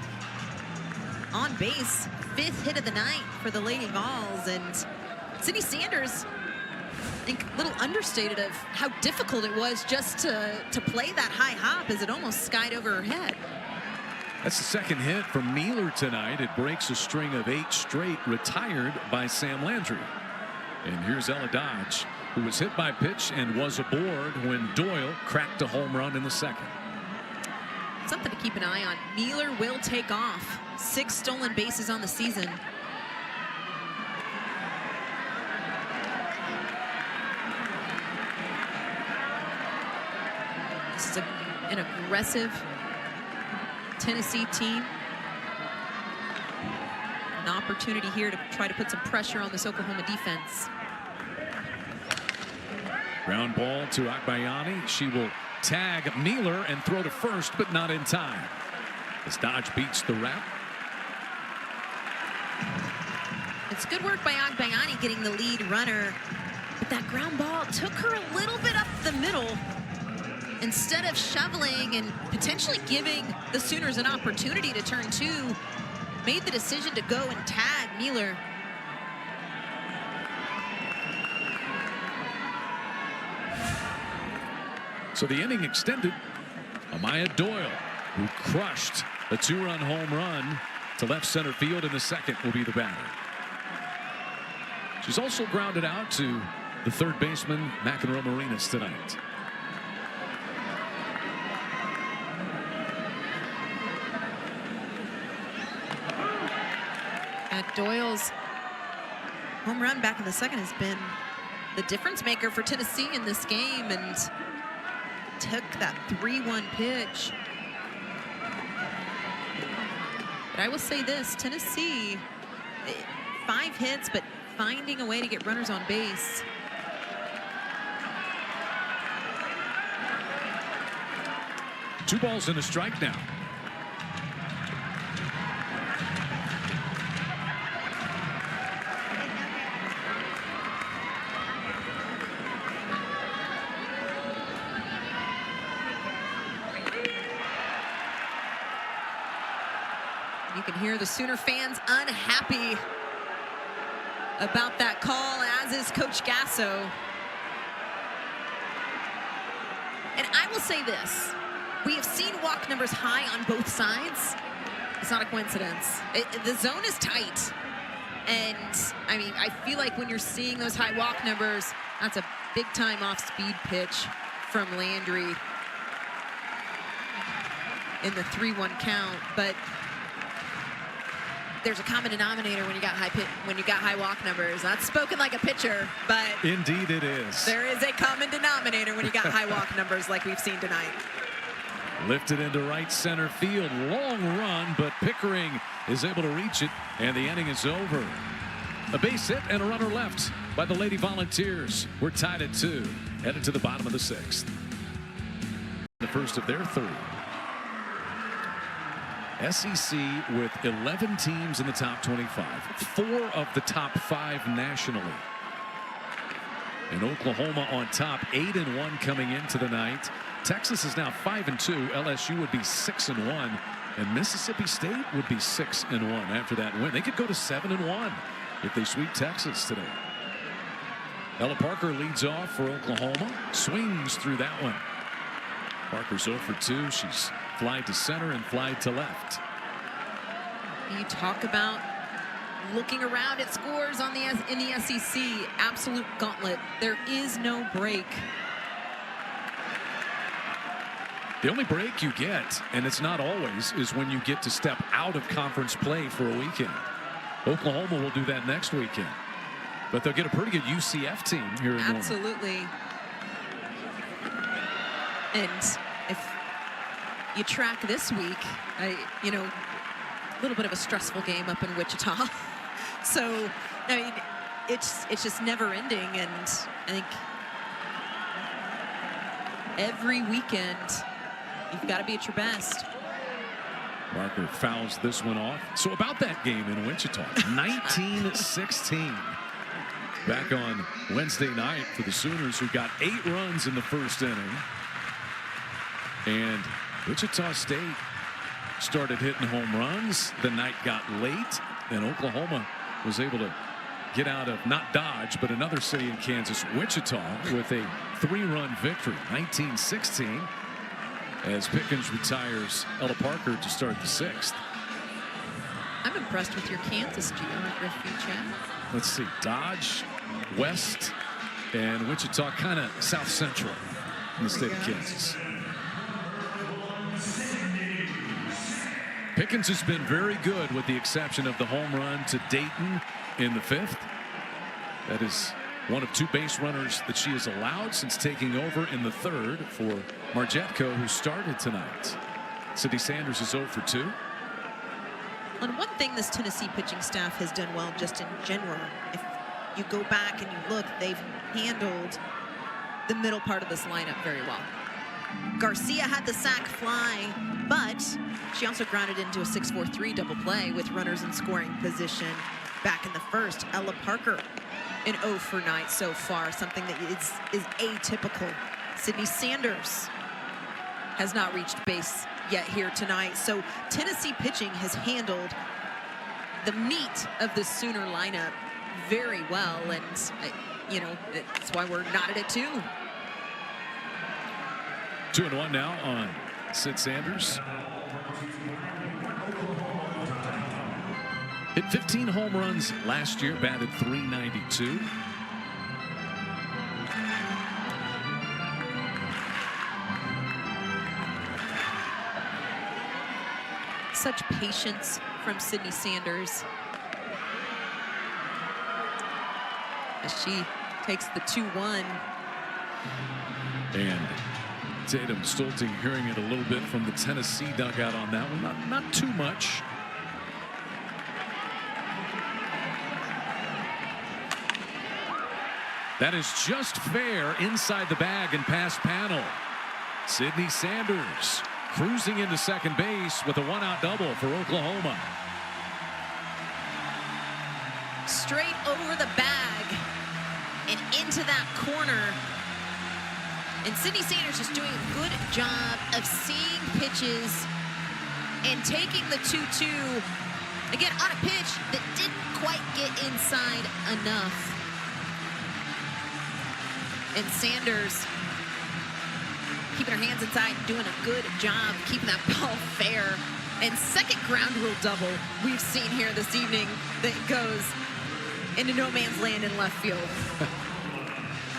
B: on base. 5th hit of the night for the Lady Vols. And Sydney Sanders, I think a little understated of how difficult it was just to play that high hop as it almost skied over her head.
A: That's the 2nd hit from Mealer tonight. It breaks a string of 8 straight retired by Sam Landry. And here's Ella Dodge, who was hit by pitch and was aboard when Doyle cracked a home run in the 2nd.
B: Something to keep an eye on. Mealer will take off. 6 stolen bases on the season. This is an aggressive Tennessee team. An opportunity here to try to put some pressure on this Oklahoma defense.
A: Ground ball to Agbayani. She will tag Mealer and throw to first, but not in time. As Dodge beats the wrap.
B: It's good work by Agbayani getting the lead runner, but that ground ball took her a little bit up the middle. Instead of shoveling and potentially giving the Sooners an opportunity to turn 2, made the decision to go and tag Mealer.
A: So the inning extended. Amaya Doyle, who crushed a 2-run home run to left center field in the 2nd, will be the batter. She's also grounded out to the 3rd baseman, McEnroe Marinas, tonight.
B: Doyle's home run back in the 2nd has been the difference maker for Tennessee in this game, and took that 3-1 pitch. But I will say this, Tennessee, 5 hits, but finding a way to get runners on base.
A: Two balls and a strike now.
B: You can hear the Sooner fans unhappy about that call, as is Coach Gasso. And I will say this, we have seen walk numbers high on both sides. It's not a coincidence. The zone is tight. And I mean, I feel like when you're seeing those high walk numbers, that's a big time off speed pitch from Landry in the 3-1 count. But there's a common denominator when you got high walk numbers. That's spoken like a pitcher, but
A: indeed it is.
B: There is a common denominator when you got high walk numbers like we've seen tonight.
A: Lifted into right center field. Long run, but Pickering is able to reach it, and the inning is over. A base hit and a runner left by the Lady Volunteers. We're tied at 2, headed to the bottom of the 6th. The first of their 3. SEC with 11 teams in the top 25, 4 of the top 5 nationally. And Oklahoma on top, 8-1 coming into the night. Texas is now 5-2. LSU would be 6-1, and Mississippi State would be 6-1 after that win. They could go to 7-1 if they sweep Texas today. Ella Parker leads off for Oklahoma, swings through that one. Parker's 0 for 2. She's fly to center and fly to left.
B: You talk about looking around at scores on in the SEC, absolute gauntlet. There is no break.
A: The only break you get, and it's not always, is when you get to step out of conference play for a weekend. Oklahoma will do that next weekend. But they'll get a pretty good UCF team here in Norman.
B: Absolutely. And if you track this week, you know, a little bit of a stressful game up in Wichita. So, I mean, it's just never ending. And I think every weekend, you've got to be at your best.
A: Parker fouls this one off. So about that game in Wichita, 19-16. Back on Wednesday night for the Sooners, who got 8 runs in the first inning. And Wichita State started hitting home runs. The night got late, and Oklahoma was able to get out of, not Dodge, but another city in Kansas, Wichita, with a 3-run victory, 19-16. As Pickens retires Ella Parker to start the 6th.
B: I'm impressed with your Kansas geography, Chad.
A: Let's see, Dodge, West, and Wichita, kind of south central in the state of Kansas. Pickens has been very good, with the exception of the home run to Dayton in the 5th. That is one of 2 base runners that she has allowed since taking over in the 3rd for Marjetko, who started tonight. Sydney Sanders is 0 for 2.
B: And one thing this Tennessee pitching staff has done well, just in general, if you go back and you look, they've handled the middle part of this lineup very well. Garcia had the sac fly, but she also grounded into a 6-4-3 double play with runners in scoring position back in the 1st. Ella Parker, an 0 for 9 so far, something that is atypical. Sydney Sanders has not reached base yet here tonight. So Tennessee pitching has handled the meat of the Sooner lineup very well, and you know, that's why we're knotted at 2.
A: 2-1 now on Sid Sanders. Hit 15 home runs last year, batted .392.
B: Such patience from Sydney Sanders as she takes the 2-1.
A: And Tatum Stolte hearing it a little bit from the Tennessee dugout on that one. Not too much. That is just fair inside the bag and past panel. Sydney Sanders cruising into second base with a 1-out double for Oklahoma.
B: Straight over the bag and into that corner. And Sydney Sanders is doing a good job of seeing pitches and taking the 2-2, again, on a pitch that didn't quite get inside enough. And Sanders keeping her hands inside, doing a good job keeping that ball fair. And second ground rule double we've seen here this evening that goes into no man's land in left field.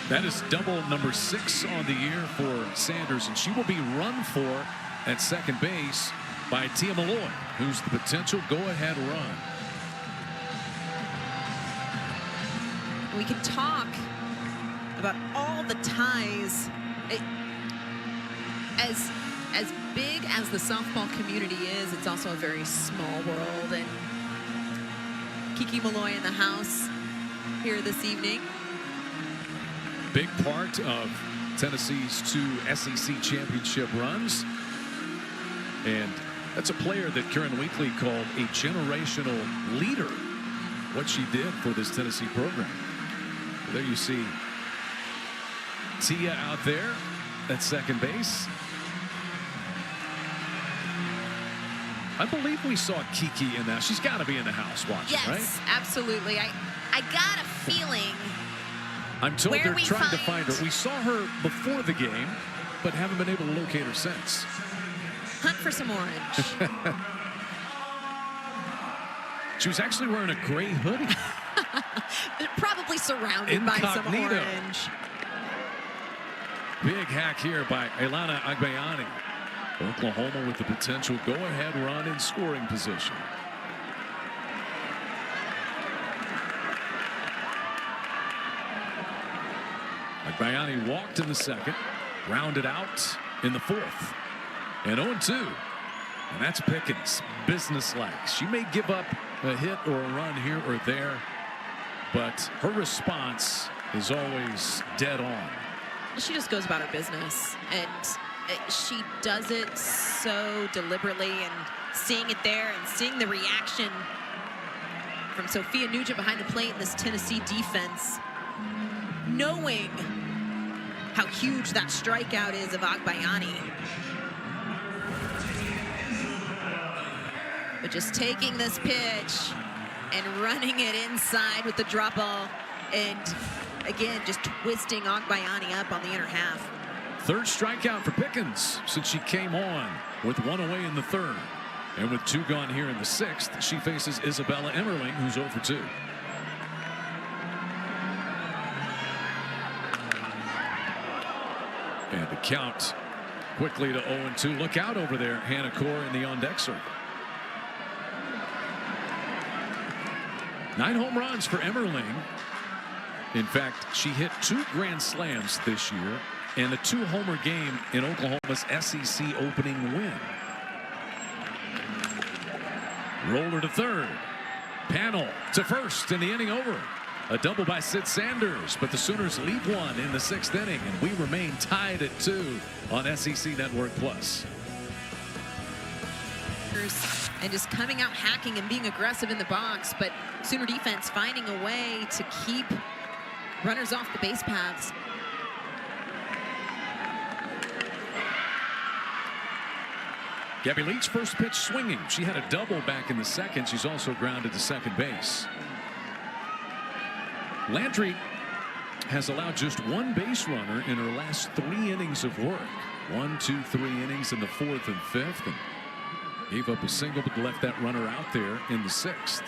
A: That is double number 6 on the year for Sanders, and she will be run for at second base by Tia Malloy, who's the potential go-ahead run.
B: We can talk about all the ties. As big as the softball community is, it's also a very small world. And Kiki Malloy in the house here this evening.
A: Big part of Tennessee's 2 SEC championship runs. And that's a player that Karen Weekly called a generational leader, what she did for this Tennessee program. There you see Tia out there at second base. I believe we saw Kiki in that. She's got to be in the house watching,
B: yes,
A: right?
B: Yes, absolutely. I got a feeling.
A: I'm told they're trying to find her. We saw her before the game, but haven't been able to locate her since.
B: Hunt for some orange.
A: She was actually wearing a gray hoodie.
B: Probably surrounded by some orange.
A: Big hack here by Ilana Agbayani. Oklahoma with the potential go-ahead run in scoring position. Agbayani walked in the second, grounded out in the fourth, and 0-2. And that's Pickens, businesslike. She may give up a hit or a run here or there, but her response is always dead on.
B: She just goes about her business, and she does it so deliberately, and seeing it there and seeing the reaction from Sophia Nugent behind the plate in this Tennessee defense, knowing how huge that strikeout is of Agbayani. But just taking this pitch and running it inside with the drop ball, and again, just twisting Agbayani up on the inner half.
A: Third strikeout for Pickens since she came on, with one away in the third. And with two gone here in the sixth, she faces Isabella Emmerling, who's 0 for 2. And the count quickly to 0-2. Look out over there, Hannah Core in the on-deck circle. 9 home runs for Emmerling. In fact, she hit 2 grand slams this year and a 2-homer game in Oklahoma's SEC opening win. Roller to third. Panel to first, and the inning over. A double by Sid Sanders, but the Sooners lead one in the 6th inning, and we remain tied at 2 on SEC Network Plus.
B: And just coming out hacking and being aggressive in the box, but Sooner defense finding a way to keep runners off the base paths.
A: Gabby Leach, first pitch swinging. She had a double back in the second. She's also grounded to second base. Landry has allowed just 1 base runner in her last 3 innings of work. 1, 2, 3 innings in the 4th and 5th, and gave up a single but left that runner out there in the 6th.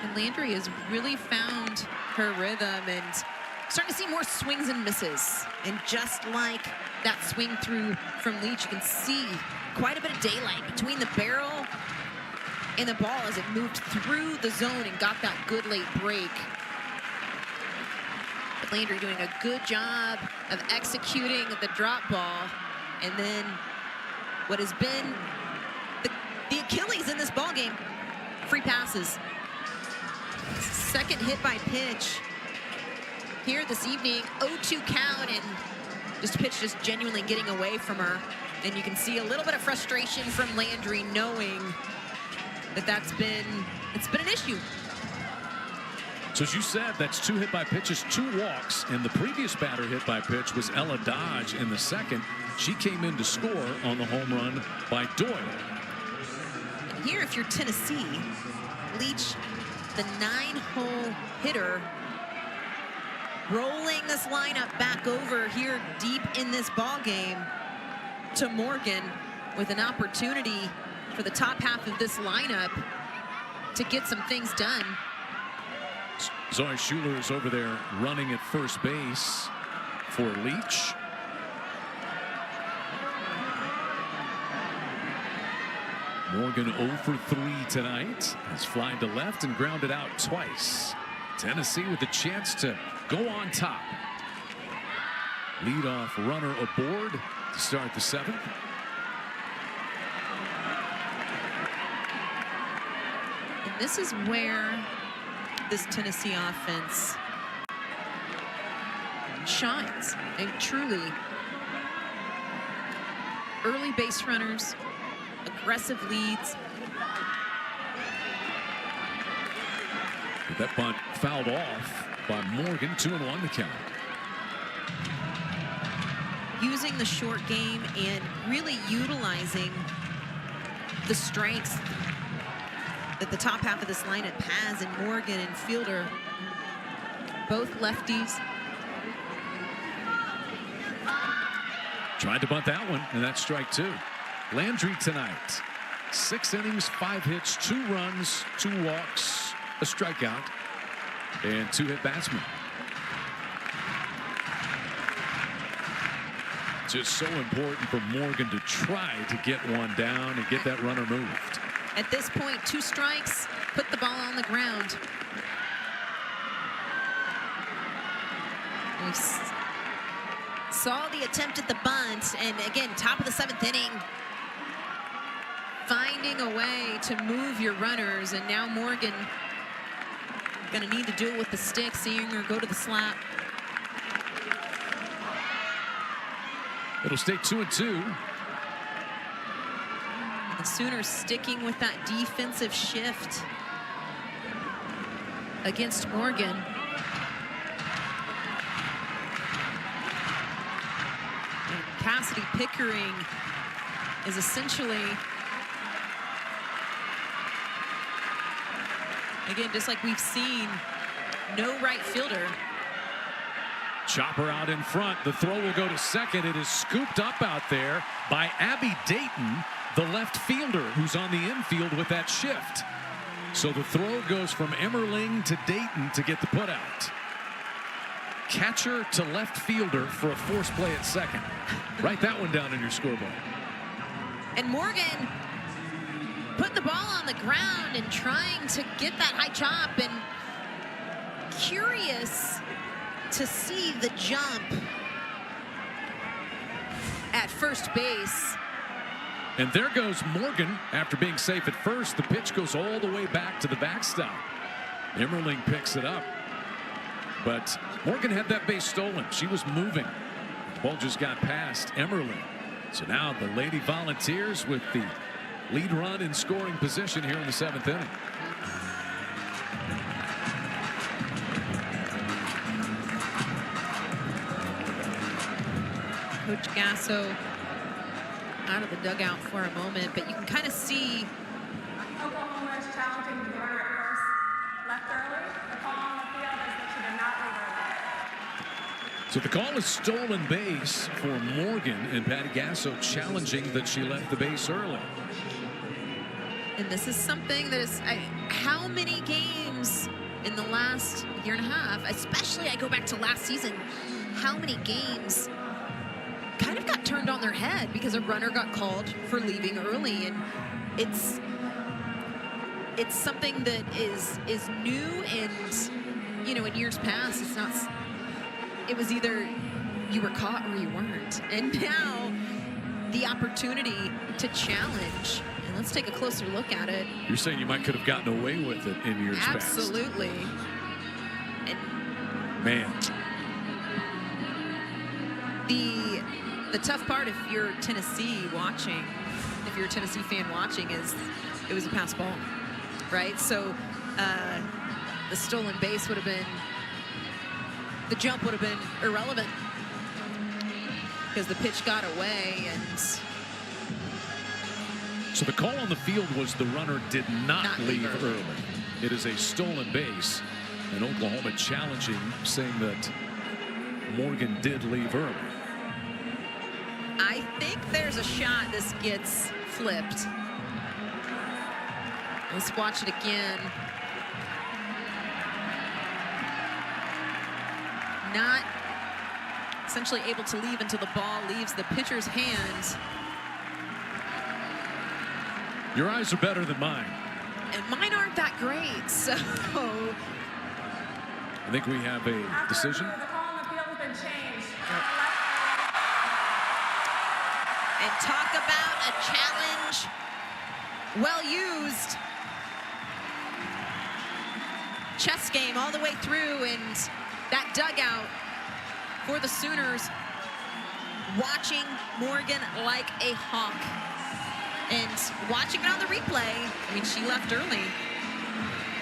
B: And Landry has really found her rhythm and starting to see more swings and misses. And just like that swing through from Leach, you can see quite a bit of daylight between the barrel and the ball as it moved through the zone and got that good late break. But Landry doing a good job of executing the drop ball, and then what has been the Achilles in this ball game, free passes. Second hit by pitch here this evening, 0-2 count, and just pitch just genuinely getting away from her. And you can see a little bit of frustration from Landry, knowing that it's been an issue.
A: So as you said, that's 2 hit by pitches, 2 walks, and the previous batter hit by pitch was Ella Dodge in the second. She came in to score on the home run by Doyle.
B: And here, if you're Tennessee, Leach, the 9-hole hitter, rolling this lineup back over here deep in this ball game to Morgan, with an opportunity for the top half of this lineup to get some things done.
A: Zoe Schuler is over there running at first base for Leach. Morgan 0 for 3 tonight. Has flied to left and grounded out twice. Tennessee with a chance to go on top. Leadoff runner aboard to start the 7th.
B: And this is where this Tennessee offense shines. And truly, early base runners, aggressive leads.
A: But that bunt fouled off by Morgan. 2-1 the count.
B: Using the short game and really utilizing the strengths that the top half of this lineup has in Morgan and Fielder, both lefties.
A: Tried to bunt that one, and that's strike 2. Landry tonight, 6 innings, 5 hits, 2 runs, 2 walks, a strikeout, and 2 hit batsmen. Just so important for Morgan to try to get one down and get that runner moved.
B: At this point, 2 strikes, put the ball on the ground. We saw the attempt at the bunt, and again, top of the 7th inning, finding a way to move your runners, and now Morgan gonna need to do it with the stick, seeing her go to the slap.
A: It'll stay 2-2.
B: The Sooners sticking with that defensive shift against Morgan. And Cassidy Pickering is essentially, again, just like we've seen, no right fielder.
A: Chopper out in front. The throw will go to second. It is scooped up out there by Abby Dayton, the left fielder, who's on the infield with that shift. So the throw goes from Emmerling to Dayton to get the putout. Catcher to left fielder for a force play at second. Write that one down in your scoreboard.
B: And Morgan put the ball on the ground and trying to get that high chop, and curious to see the jump at first base.
A: And there goes Morgan after being safe at first. The pitch goes all the way back to the backstop. Emmerling picks it up. But Morgan had that base stolen. She was moving. The ball just got past Emmerling. So now the Lady Volunteers with the lead run in scoring position here in the 7th inning.
B: Coach Gasso out of the dugout for a moment, but you can kind of see
C: Oklahoma is challenging the runner at first. Left early. The call on the field is that she did not leave early.
A: So the call is stolen base for Morgan, and Patty Gasso challenging that she left the base early.
B: and this is something that is, how many games in the last year and a half, especially I go back to last season, how many games kind of got turned on their head because a runner got called for leaving early, and it's something that is new, and you know, in years past, it's not. It was either you were caught or you weren't, and now the opportunity to challenge. And let's take a closer look at it.
A: You're saying you might could have gotten away with it in years past.
B: Absolutely. And
A: man,
B: the tough part, if you're Tennessee watching, if you're a Tennessee fan watching, is it was a pass ball, right? So the stolen base would have been, the jump would have been irrelevant because the pitch got away. And
A: so the call on the field was the runner did not leave early. It is a stolen base, and Oklahoma challenging, saying that Morgan did leave early.
B: I think there's a shot this gets flipped. Let's watch it again. Not essentially able to leave until the ball leaves the pitcher's hands.
A: Your eyes are better than mine.
B: And mine aren't that great, so.
A: I think we have a decision.
C: The call on the field has been changed.
B: And talk about a challenge well used. Chess game all the way through, and that dugout for the Sooners watching Morgan like a hawk. And watching it on the replay, I mean, she left early.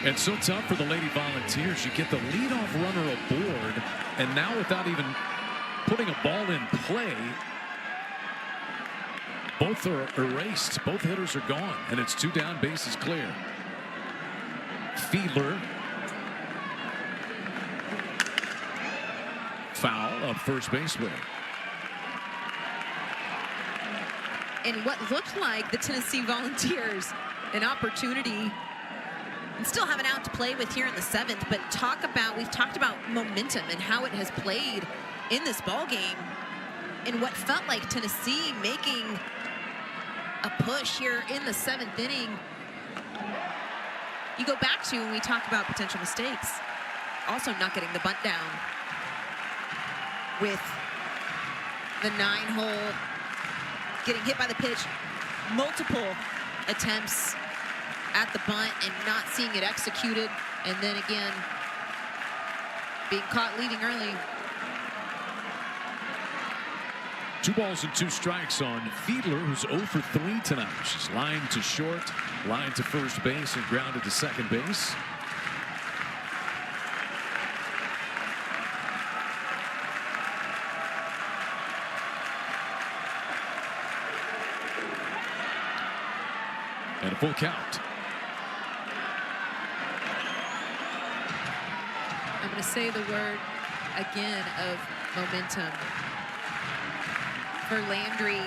A: And so tough for the Lady Volunteers. You get the leadoff runner aboard, and now without even putting a ball in play, both are erased. Both hitters are gone, and it's 2 down, bases clear. Fiedler. Foul up first baseman.
B: And what looked like the Tennessee Volunteers an opportunity, and still have an out to play with here in the 7th, but we've talked about momentum and how it has played in this ball game, and what felt like Tennessee making a push here in the 7th inning. You go back to when we talk about potential mistakes, also not getting the bunt down. with the 9-hole, getting hit by the pitch, multiple attempts at the bunt and not seeing it executed, and then again being caught leading early.
A: 2 balls and 2 strikes on Fiedler, who's 0 for 3 tonight. She's lined to short, lined to first base, and grounded to second base. And a full count.
B: I'm going to say the word again of momentum. For Landry,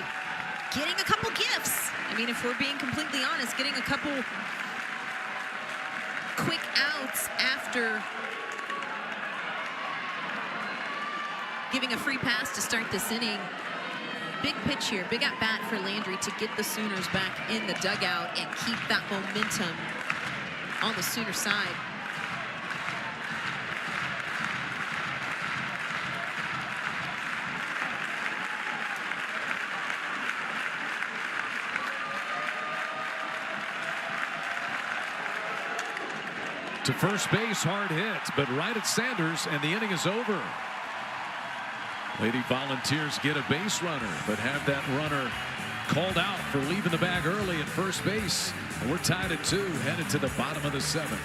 B: getting a couple gifts. I mean, if we're being completely honest, getting a couple quick outs after giving a free pass to start this inning. Big pitch here, big at bat for Landry to get the Sooners back in the dugout and keep that momentum on the Sooner side.
A: To first base, hard hit, but right at Sanders, and the inning is over. Lady Volunteers get a base runner, but have that runner called out for leaving the bag early at first base. And we're tied at 2, headed to the bottom of the 7th.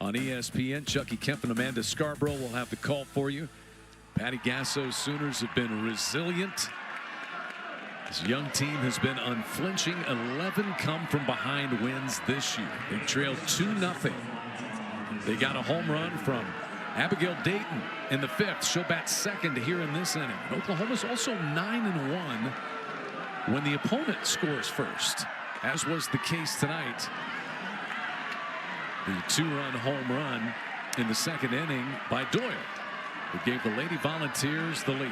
A: On ESPN, Chucky Kemp and Amanda Scarborough will have the call for you. Patty Gasso's Sooners have been resilient. This young team has been unflinching. 11 come from behind wins this year. They trailed 2-0. They got a home run from Abigail Dayton in the 5th. She'll bat second here in this inning. Oklahoma's also 9-1 when the opponent scores first, as was the case tonight. The 2-run home run in the 2nd inning by Doyle, who gave the Lady Volunteers the lead.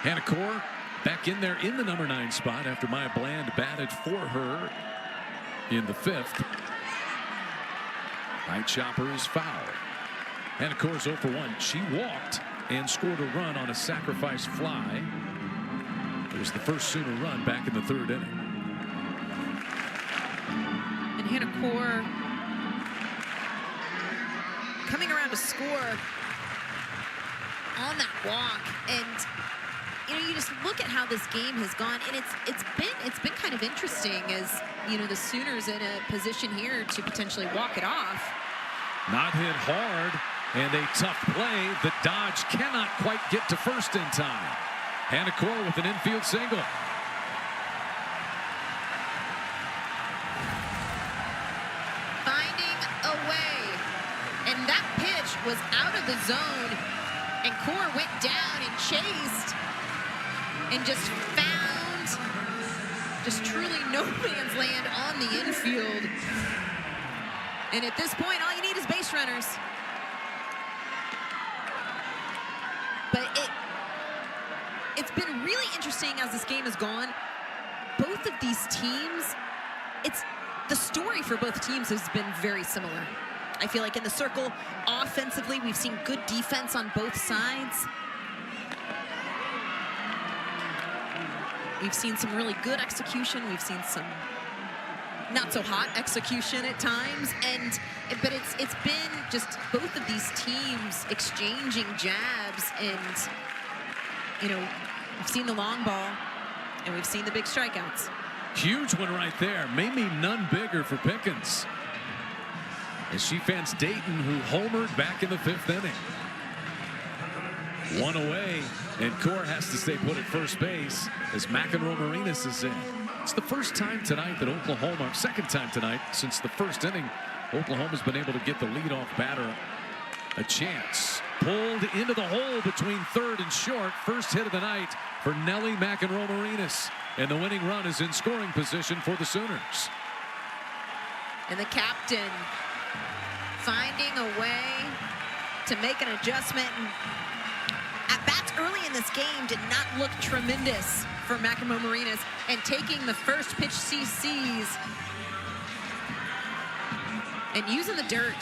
A: Hannah Core back in there in the number 9 spot after Maya Bland batted for her in the 5th. Night Chopper is foul. Hannah Core's 0 for 1. She walked and scored a run on a sacrifice fly. It was the first Sooner run back in the 3rd inning.
B: And Hannah Core coming around to score on that walk. And you know, you just look at how this game has gone, and it's been kind of interesting as, you know, the Sooners in a position here to potentially walk it off.
A: Not hit hard, and a tough play. The Dodge cannot quite get to first in time. Hannah Core with an infield single.
B: Finding a way, and that pitch was out of the zone, and Core went down and chased and just found just truly no man's land on the infield. And at this point, all you need is base runners. But it's been really interesting as this game has gone. Both of these teams, the story for both teams has been very similar. I feel like in the circle, offensively, we've seen good defense on both sides. We've seen some really good execution. We've seen some not so hot execution at times, but it's been just both of these teams exchanging jabs, and you know, we've seen the long ball and we've seen the big strikeouts.
A: Huge one right there. Maybe none bigger for Pickens, as she fans Dayton, who homered back in the 5th inning. One away, and Core has to stay put at first base as McEnroe Marinas is in. It's the first time tonight that Oklahoma, second time tonight since the 1st inning, Oklahoma's been able to get the leadoff batter a chance. Pulled into the hole between 3rd and short. First hit of the night for Nellie McEnroe Marinas, and the winning run is in scoring position for the Sooners.
B: And the captain finding a way to make an adjustment. At-bats early in this game did not look tremendous for McEnroe Marinas, and taking the first pitch she sees and using the dirt.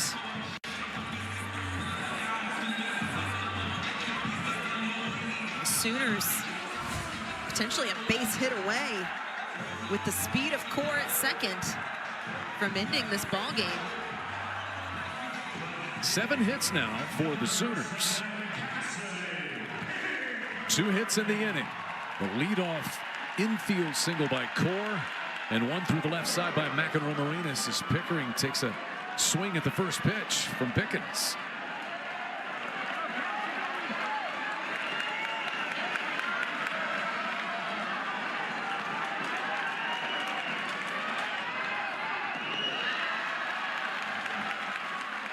B: Sooners potentially a base hit away with the speed of Core at second from ending this ball game.
A: 7 hits now for the Sooners. 2 hits in the inning. The leadoff infield single by Core, and 1 through the left side by McEnroe Marinas as Pickering takes a swing at the first pitch from Pickens.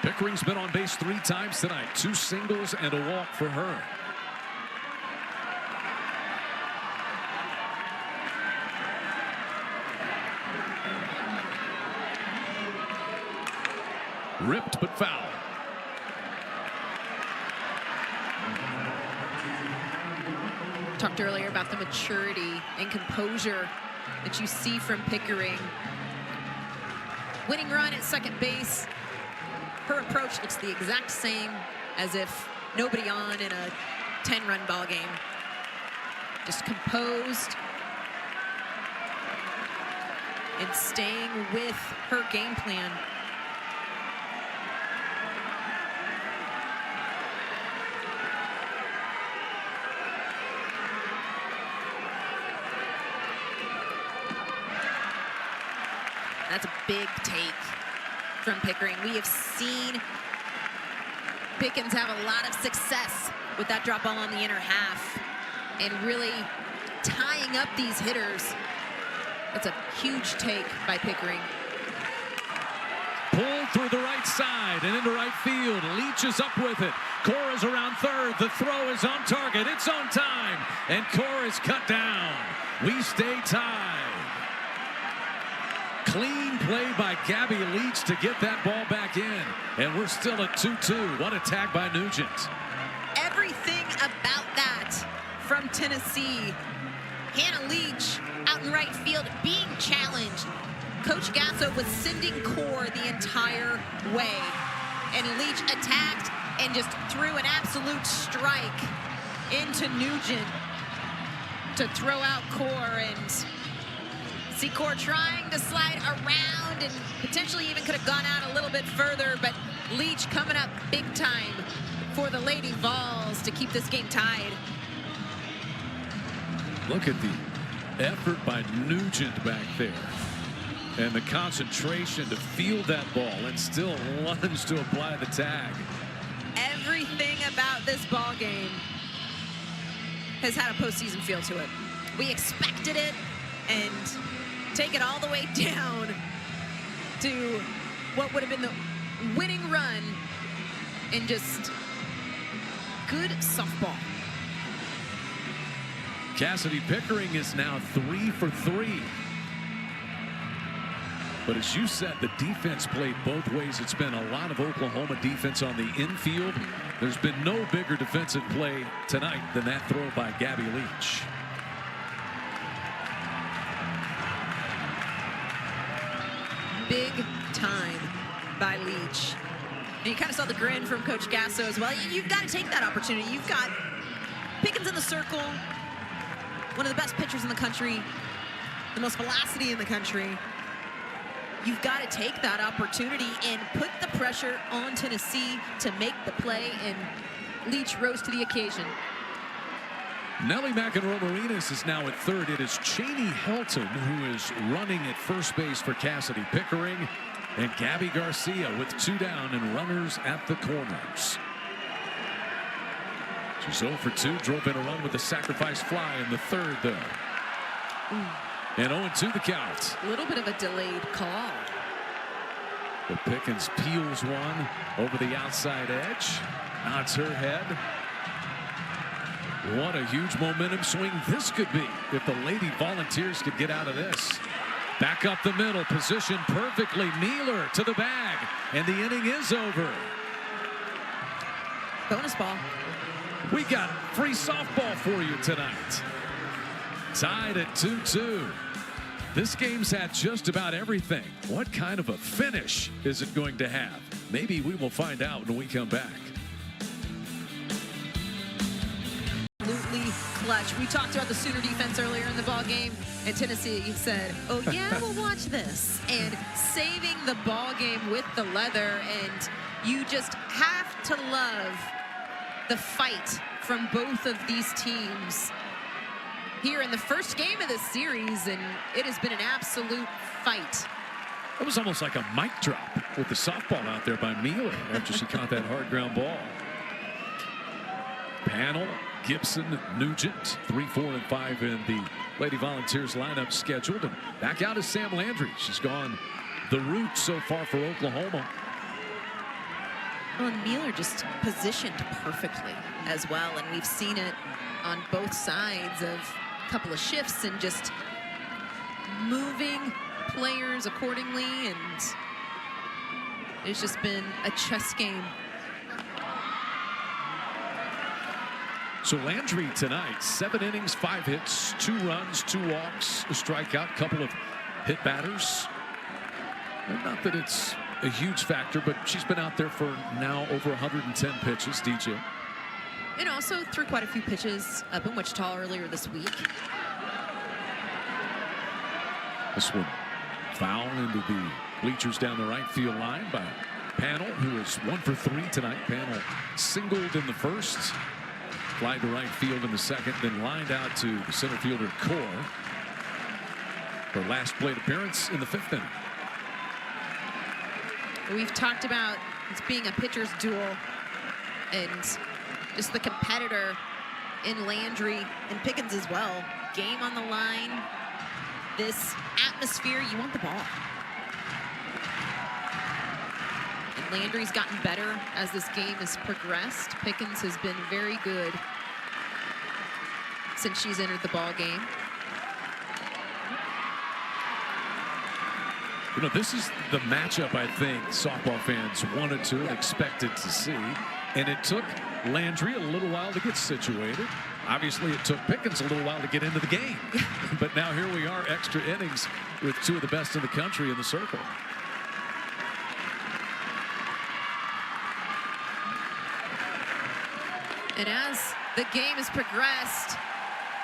A: Pickering's been on base 3 times tonight. 2 singles and a walk for her. Ripped but foul.
B: Talked earlier about the maturity and composure that you see from Pickering. Winning run at second base. Her approach looks the exact same as if nobody on in a 10-run ball game. Just composed and staying with her game plan. That's a big take from Pickering. We have seen Pickens have a lot of success with that drop ball on the inner half and really tying up these hitters. That's a huge take by Pickering.
A: Pulled through the right side and into right field. Leach is up with it. Core is around third. The throw is on target. It's on time. And Core is cut down. We stay tied. Clean play by Gabby Leach to get that ball back in. And we're still at 2-2. What a tag by Nugent.
B: Everything about that from Tennessee. Hannah Leach out in right field being challenged. Coach Gasso was sending Core the entire way. And Leach attacked and just threw an absolute strike into Nugent to throw out Core, and see Core trying to slide around and potentially even could have gone out a little bit further, but Leach coming up big time for the Lady Vols to keep this game tied.
A: Look at the effort by Nugent back there. And the concentration to field that ball and still lunge to apply the tag.
B: Everything about this ball game has had a postseason feel to it. We expected it, and take it all the way down to what would have been the winning run and just good softball.
A: Cassidy Pickering is now 3 for 3. But as you said, the defense played both ways. It's been a lot of Oklahoma defense on the infield. There's been no bigger defensive play tonight than that throw by Gabby Leach.
B: Big time by Leach. And you kind of saw the grin from Coach Gasso as well. You've got to take that opportunity. You've got Pickens in the circle, one of the best pitchers in the country, the most velocity in the country. You've got to take that opportunity and put the pressure on Tennessee to make the play, and Leach rose to the occasion.
A: Nellie McEnroe Marinas is now at third. It is Cheney Helton who is running at first base for Cassidy Pickering, and Gabby Garcia with 2 down and runners at the corners. She's 0 for 2, drove in a run with a sacrifice fly in the third, though. And 0-2 the count.
B: A little bit of a delayed call.
A: But Pickens peels one over the outside edge. Nods her head. What a huge momentum swing this could be if the Lady Volunteers could get out of this. Back up the middle, positioned perfectly. Nealer to the bag, and the inning is over.
B: Bonus ball.
A: We got free softball for you tonight. Tied at 2-2. This game's had just about everything. What kind of a finish is it going to have? Maybe we will find out when we come back.
B: Absolutely clutch. We talked about the Sooner defense earlier in the ball game, and Tennessee said, "Oh yeah, we'll watch this," and saving the ball game with the leather. And you just have to love the fight from both of these teams here in the first game of this series, and it has been an absolute fight.
A: It was almost like a mic drop with the softball out there by Mueller after she caught that hard ground ball. Panel, Gibson, Nugent, 3, 4, and 5 in the Lady Volunteers lineup scheduled. And back out is Sam Landry. She's gone the route so far for Oklahoma.
B: Well, and Mueller just positioned perfectly as well, and we've seen it on both sides of a couple of shifts and just moving players accordingly, and it's just been a chess game.
A: So Landry tonight, 7 innings, 5 hits, 2 runs, 2 walks, a strikeout, couple of hit batters. And not that it's a huge factor, but she's been out there for now over 110 pitches, DJ.
B: And also threw quite a few pitches up in Wichita earlier this week.
A: This one foul into the bleachers down the right field line by Panel, who is 1 for 3 tonight. Panel singled in the first, fly to right field in the second, then lined out to the center fielder Core. Her last plate appearance in the 5th inning.
B: We've talked about it being a pitcher's duel and just the competitor in Landry and Pickens as well. Game on the line. This atmosphere, you want the ball. And Landry's gotten better as this game has progressed. Pickens has been very good since she's entered the ball game.
A: You know, this is the matchup I think softball fans wanted to and expected to see. And it took Landry a little while to get situated. Obviously, it took Pickens a little while to get into the game. But now here we are, extra innings with 2 of the best in the country in the circle.
B: And as the game has progressed,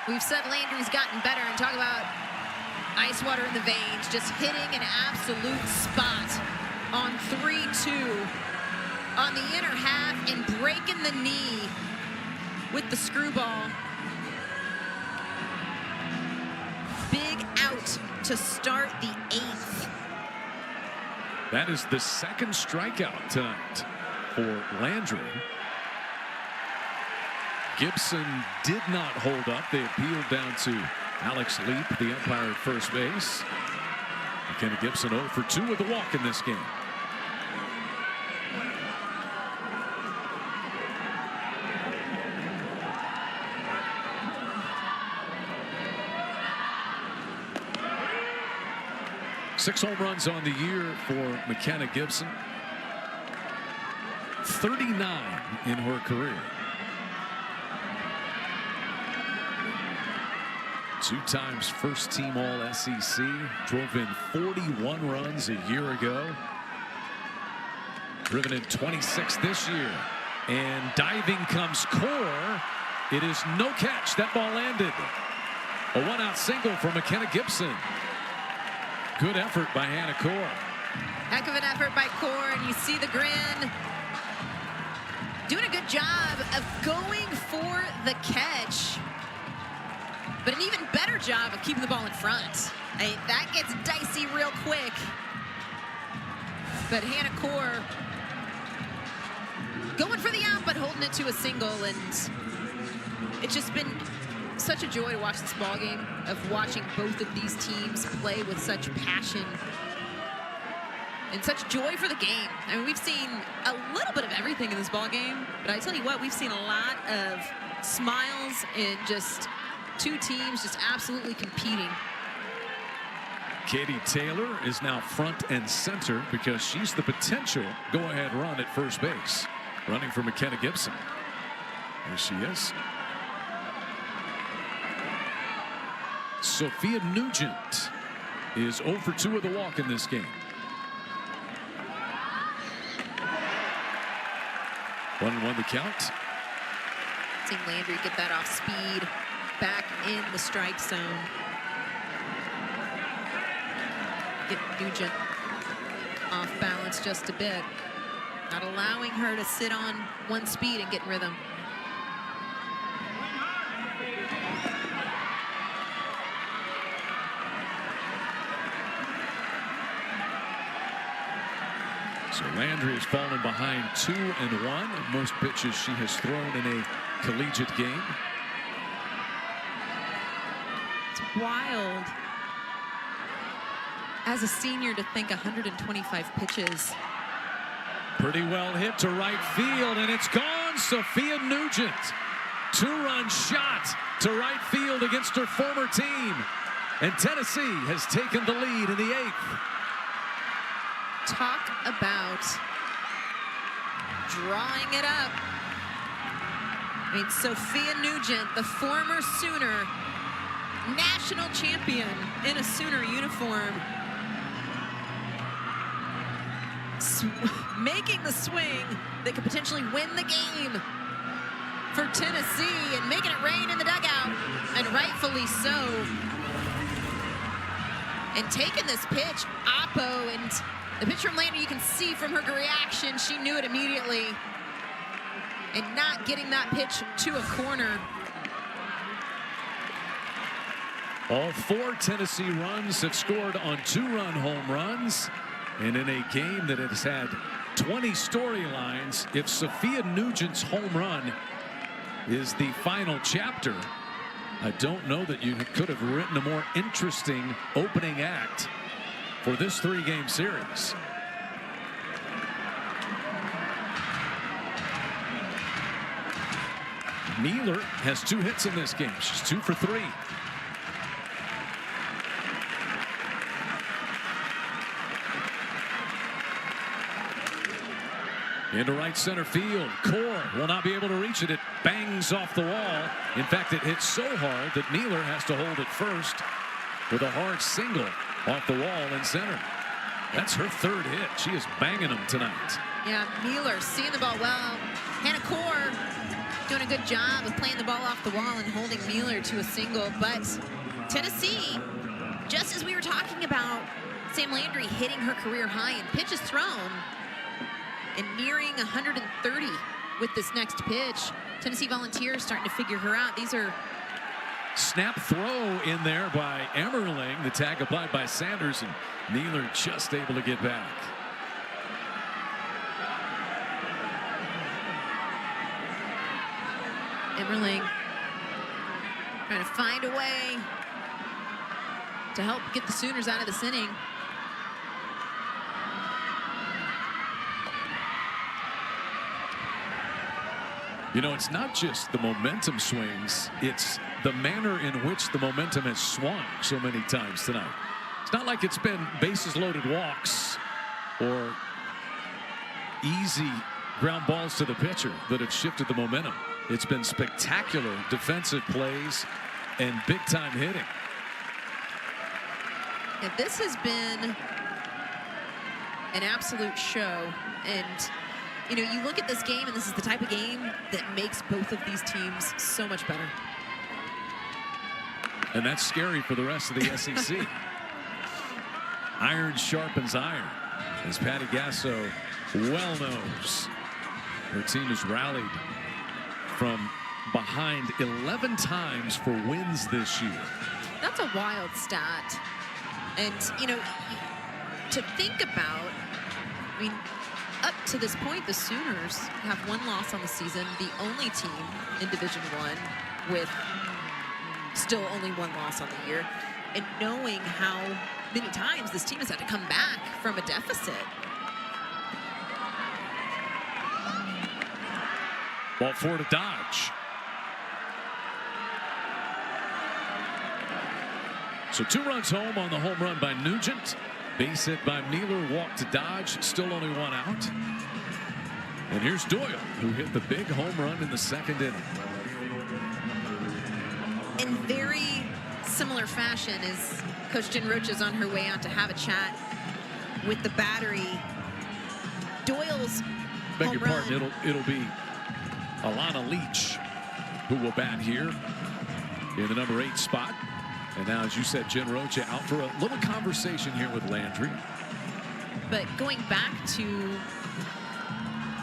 B: we've said Landry's gotten better, and talk about ice water in the veins, just hitting an absolute spot on 3-2 on the inner half and breaking the knee with the screwball. Big out to start the 8th.
A: That is the 2nd strikeout tonight for Landry. Gibson did not hold up. They appealed down to Alex Leap, the umpire at first base. McKenna Gibson 0 for 2 with a walk in this game. Six home runs on the year for McKenna Gibson. 39 in her career. 2 times first team all SEC. Drove in 41 runs a year ago. Driven in 26 this year. And diving comes Core. It is no catch. That ball landed. A 1-out single for McKenna Gibson. Good effort by Hannah Core.
B: Heck of an effort by Core, and you see the grin. Doing a good job of going for the catch, but an even better job of keeping the ball in front. That gets dicey real quick. But Hannah Core going for the out, but holding it to a single, and it's just been such a joy to watch this ball game, of watching both of these teams play with such passion and such joy for the game. I mean, we've seen a little bit of everything in this ball game, but I tell you what, we've seen a lot of smiles and just 2 teams just absolutely competing.
A: Katie Taylor is now front and center because she's the potential go-ahead run at first base, running for McKenna Gibson. There she is. Sophia Nugent is 0 for 2 with a walk in this game. 1-1 the count.
B: Seeing Landry get that off speed, back in the strike zone. Get Nugent off balance just a bit. Not allowing her to sit on one speed and get in rhythm.
A: So Landry has fallen behind 2-1. Most pitches she has thrown in a collegiate game.
B: It's wild as a senior to think 125 pitches.
A: Pretty well hit to right field, and it's gone. Sophia Nugent. 2-run shot to right field against her former team. And Tennessee has taken the lead in the 8th.
B: Talk about drawing it up. I mean, Sophia Nugent, the former Sooner, national champion in a Sooner uniform, making the swing that could potentially win the game for Tennessee and making it rain in the dugout, and rightfully so. And taking this pitch, Oppo, and the pitch from Landry, you can see from her reaction, she knew it immediately. And not getting that pitch to a corner.
A: All 4 Tennessee runs have scored on 2-run home runs. And in a game that has had 20 storylines, if Sophia Nugent's home run is the final chapter, I don't know that you could have written a more interesting opening act for this 3-game series. Mealer has 2 hits in this game. She's 2 for 3. Into right center field. Core will not be able to reach it. It bangs off the wall. In fact, it hits so hard that Mealer has to hold it first with a hard single off the wall in center. That's her 3rd hit. She is banging them tonight.
B: Yeah, Mealer seeing the ball well. Hannah Core doing a good job of playing the ball off the wall and holding Mealer to a single. But Tennessee, just as we were talking about Sam Landry hitting her career high in pitches thrown, and nearing 130 with this next pitch. Tennessee Volunteers starting to figure her out. These are
A: snap throw in there by Emmerling. The tag applied by Sanders, and Mealer just able to get back.
B: Emmerling trying to find a way to help get the Sooners out of this inning.
A: You know, it's not just the momentum swings, it's the manner in which the momentum has swung so many times tonight. It's not like it's been bases loaded walks or easy ground balls to the pitcher that have shifted the momentum. It's been spectacular defensive plays and big time hitting.
B: Yeah, this has been an absolute show. And you know, you look at this game, and this is the type of game that makes both of these teams so much better.
A: And that's scary for the rest of the SEC. Iron sharpens iron, as Patty Gasso well knows. Her team has rallied from behind 11 times for wins this year.
B: That's a wild stat. And, you know, to think about, I mean, up to this point, the Sooners have 1 loss on the season, the only team in Division I with still only 1 loss on the year. And knowing how many times this team has had to come back from a deficit.
A: Ball 4 to Dodge. So 2 runs home on the home run by Nugent. Base hit by Mealer, walk to Dodge, still only 1 out. And here's Doyle, who hit the big home run in the 2nd inning.
B: And very similar fashion as Coach Jen Rocha is on her way out to have a chat with the battery. Doyle's
A: Beg
B: home
A: your pardon,
B: run.
A: it'll be Alana Leach who will bat here in the number 8 spot. And now, as you said, Jen Rocha out for a little conversation here with Landry.
B: But going back to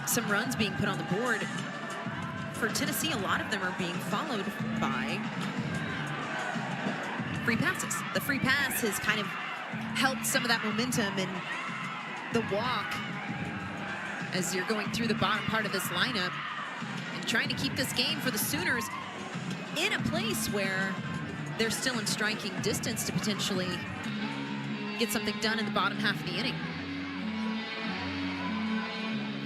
B: some runs being put on the board, for Tennessee, a lot of them are being followed by free passes. The free pass has kind of helped some of that momentum and the walk as you're going through the bottom part of this lineup and trying to keep this game for the Sooners in a place where they're still in striking distance to potentially get something done in the bottom half of the inning.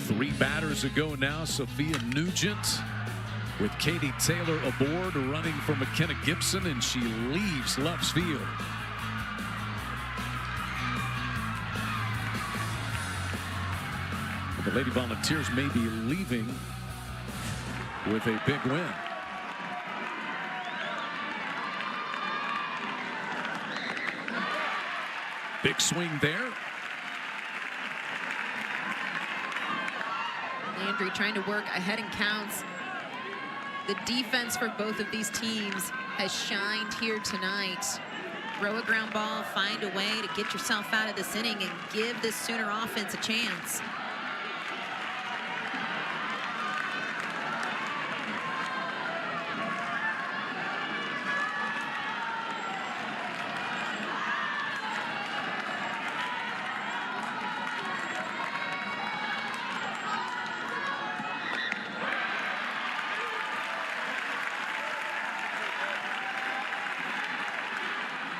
A: 3 batters ago now. Sophia Nugent with Katie Taylor aboard, running for McKenna Gibson, and she leaves left field. The Lady Volunteers may be leaving with a big win. Big swing there.
B: Landry trying to work ahead in counts. The defense for both of these teams has shined here tonight. Throw a ground ball, find a way to get yourself out of this inning and give this Sooner offense a chance.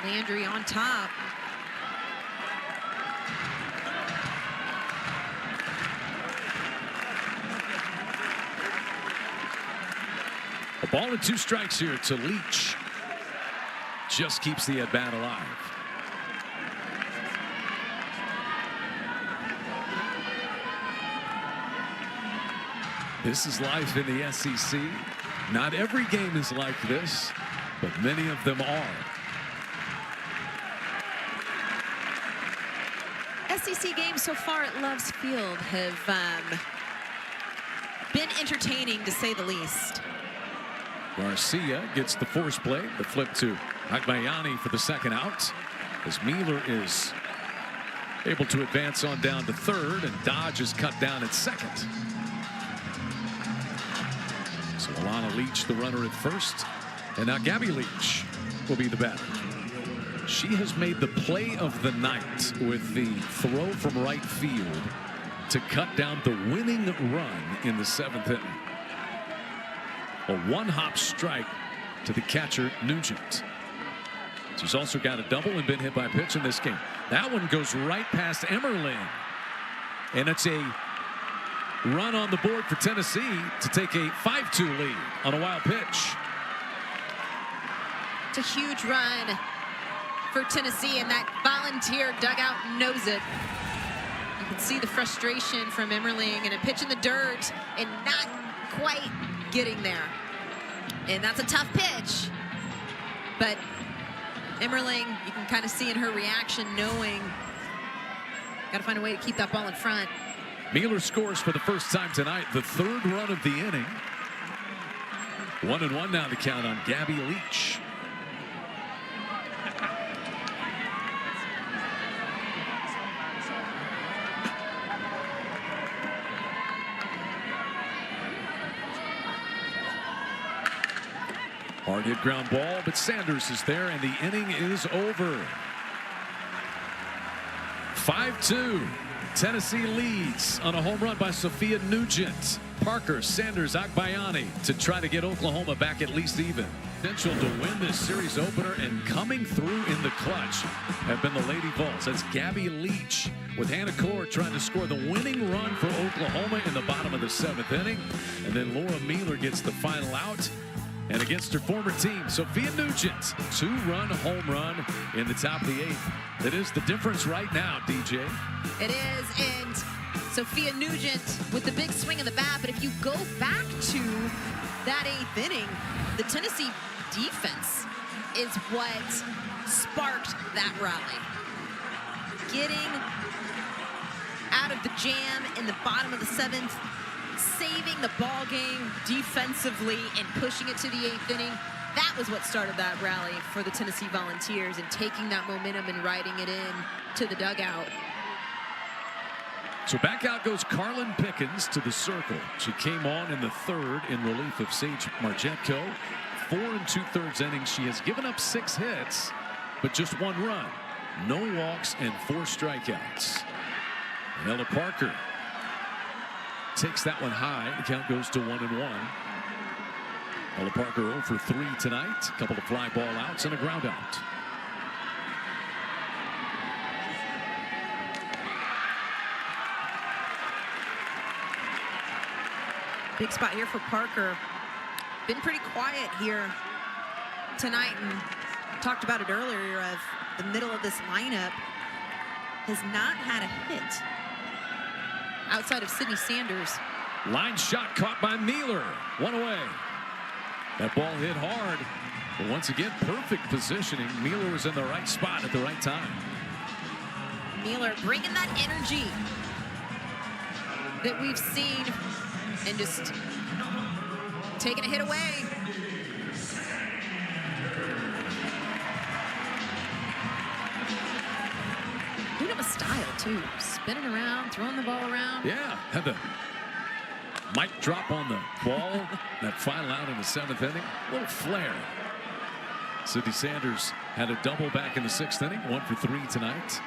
B: Landry on top.
A: A ball and 2 strikes here to Leach. Just keeps the at-bat alive. This is life in the SEC. Not every game is like this, but many of them are.
B: SEC games so far at Love's Field have been entertaining, to say the least.
A: Garcia gets the force play. The flip to Agbayani for the second out, as Mealer is able to advance on down to third, and Dodge is cut down at second. So Alana Leach, the runner at first, and now Gabby Leach will be the batter. She has made the play of the night with the throw from right field to cut down the winning run in the 7th inning. A 1-hop strike to the catcher Nugent. She's also got a double and been hit by a pitch in this game. That one goes right past Emmerling, and it's a run on the board for Tennessee to take a 5-2 lead on a wild pitch.
B: It's a huge run for Tennessee, and that Volunteer dugout knows it. You can see the frustration from Emmerling, and a pitch in the dirt and not quite getting there. And that's a tough pitch. But Emmerling, you can kind of see in her reaction, knowing got to find a way to keep that ball in front.
A: Mealer scores for the first time tonight, the 3rd run of the inning. 1-1 now to count on Gabby Leach. Hard hit ground ball, but Sanders is there, and the inning is over. 5-2. Tennessee leads on a home run by Sophia Nugent. Parker, Sanders, Agbayani to try to get Oklahoma back at least even. Potential to win this series opener, and coming through in the clutch have been the Lady Vols. That's Gabby Leach with Hannah Core trying to score the winning run for Oklahoma in the bottom of the 7th inning. And then Laura Mealer gets the final out. And against her former team, Sophia Nugent, 2-run home run in the top of the 8th. That is the difference right now, DJ.
B: It is, and Sophia Nugent with the big swing of the bat. But if you go back to that 8th inning, the Tennessee defense is what sparked that rally. Getting out of the jam in the bottom of the 7th, saving the ball game defensively and pushing it to the 8th inning. That was what started that rally for the Tennessee Volunteers, and taking that momentum and riding it in to the dugout.
A: So back out goes Carlin Pickens to the circle. She came on in the 3rd in relief of Sage Marjetko. 4 2/3 innings. She has given up 6 hits, but just 1 run. No walks and 4 strikeouts. And Ella Parker takes that one high. The count goes to 1-1. Ella Parker 0 for 3 tonight. A couple of fly ball outs and a ground out.
B: Big spot here for Parker. Been pretty quiet here tonight, and talked about it earlier of the middle of this lineup has not had a hit outside of Sydney Sanders.
A: Line shot caught by Mealer. 1 away. That ball hit hard, but once again, perfect positioning. Mealer was in the right spot at the right time.
B: Mealer bringing that energy that we've seen and just taking a hit away. Doing it with style, too. Spinning around, throwing the ball around.
A: Yeah, had the mic drop on the ball. That final out in the 7th inning. A little flair. Sydney Sanders had a double back in the 6th inning. 1 for 3 tonight.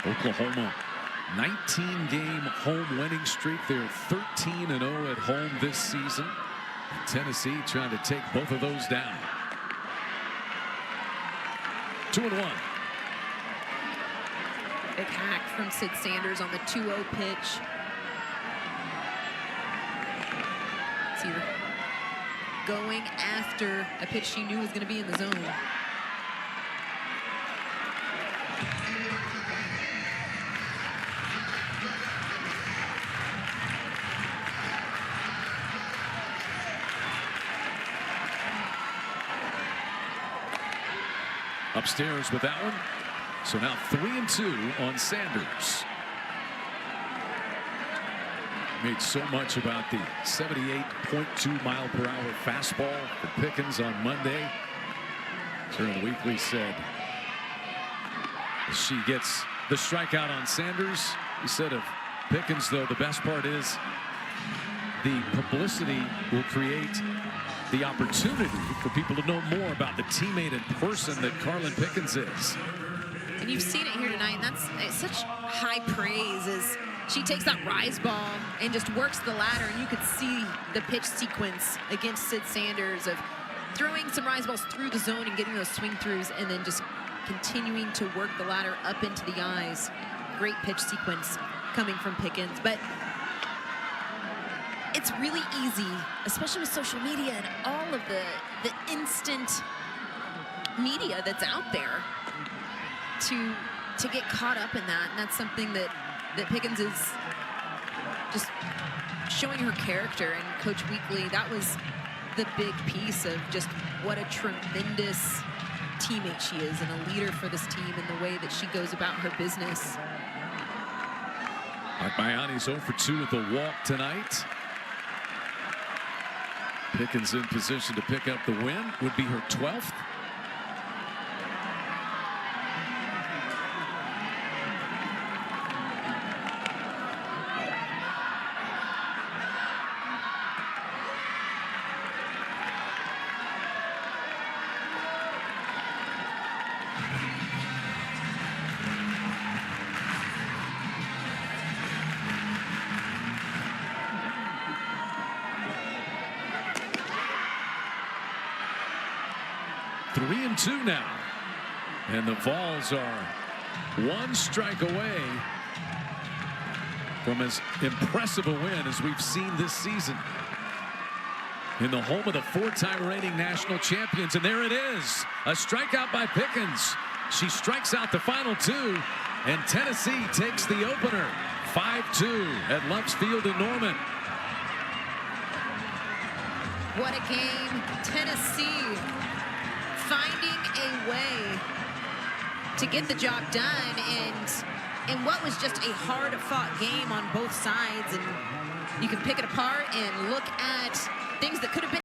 A: Oklahoma, 19-game home winning streak. They're 13-0 at home this season. Tennessee trying to take both of those down. 2-1.
B: Big hack from Sid Sanders on the 2-0 pitch. See her going after a pitch she knew was going to be in the zone.
A: Upstairs with that one. So now 3-2 on Sanders. Made so much about the 78.2 mile per hour fastball for Pickens on Monday. During the weekly said she gets the strikeout on Sanders. He said of Pickens, though, the best part is the publicity will create the opportunity for people to know more about the teammate and person that Carlin Pickens is.
B: And you've seen it here tonight, and that's such high praise as she takes that rise ball and just works the ladder, and you could see the pitch sequence against Sid Sanders of throwing some rise balls through the zone and getting those swing throughs, and then just continuing to work the ladder up into the eyes. Great pitch sequence coming from Pickens. But it's really easy, especially with social media and all of the instant media that's out there, to get caught up in that. And that's something that Pickens is just showing her character. And Coach Weekly, that was the big piece of just what a tremendous teammate she is and a leader for this team in the way that she goes about her business.
A: Bayani's 0 for 2 with the walk tonight. Pickens in position to pick up the win. Would be her 12th. Three and 2 now, and the Vols are 1 strike away from as impressive a win as we've seen this season. in the home of the 4-time reigning national champions. And there it is, a strikeout by Pickens. She strikes out the final 2, and Tennessee takes the opener 5-2 at Loves Field in Norman.
B: What a game. Tennessee finding a way to get the job done, and in what was just a hard-fought game on both sides. And you can pick it apart and look at things that could have been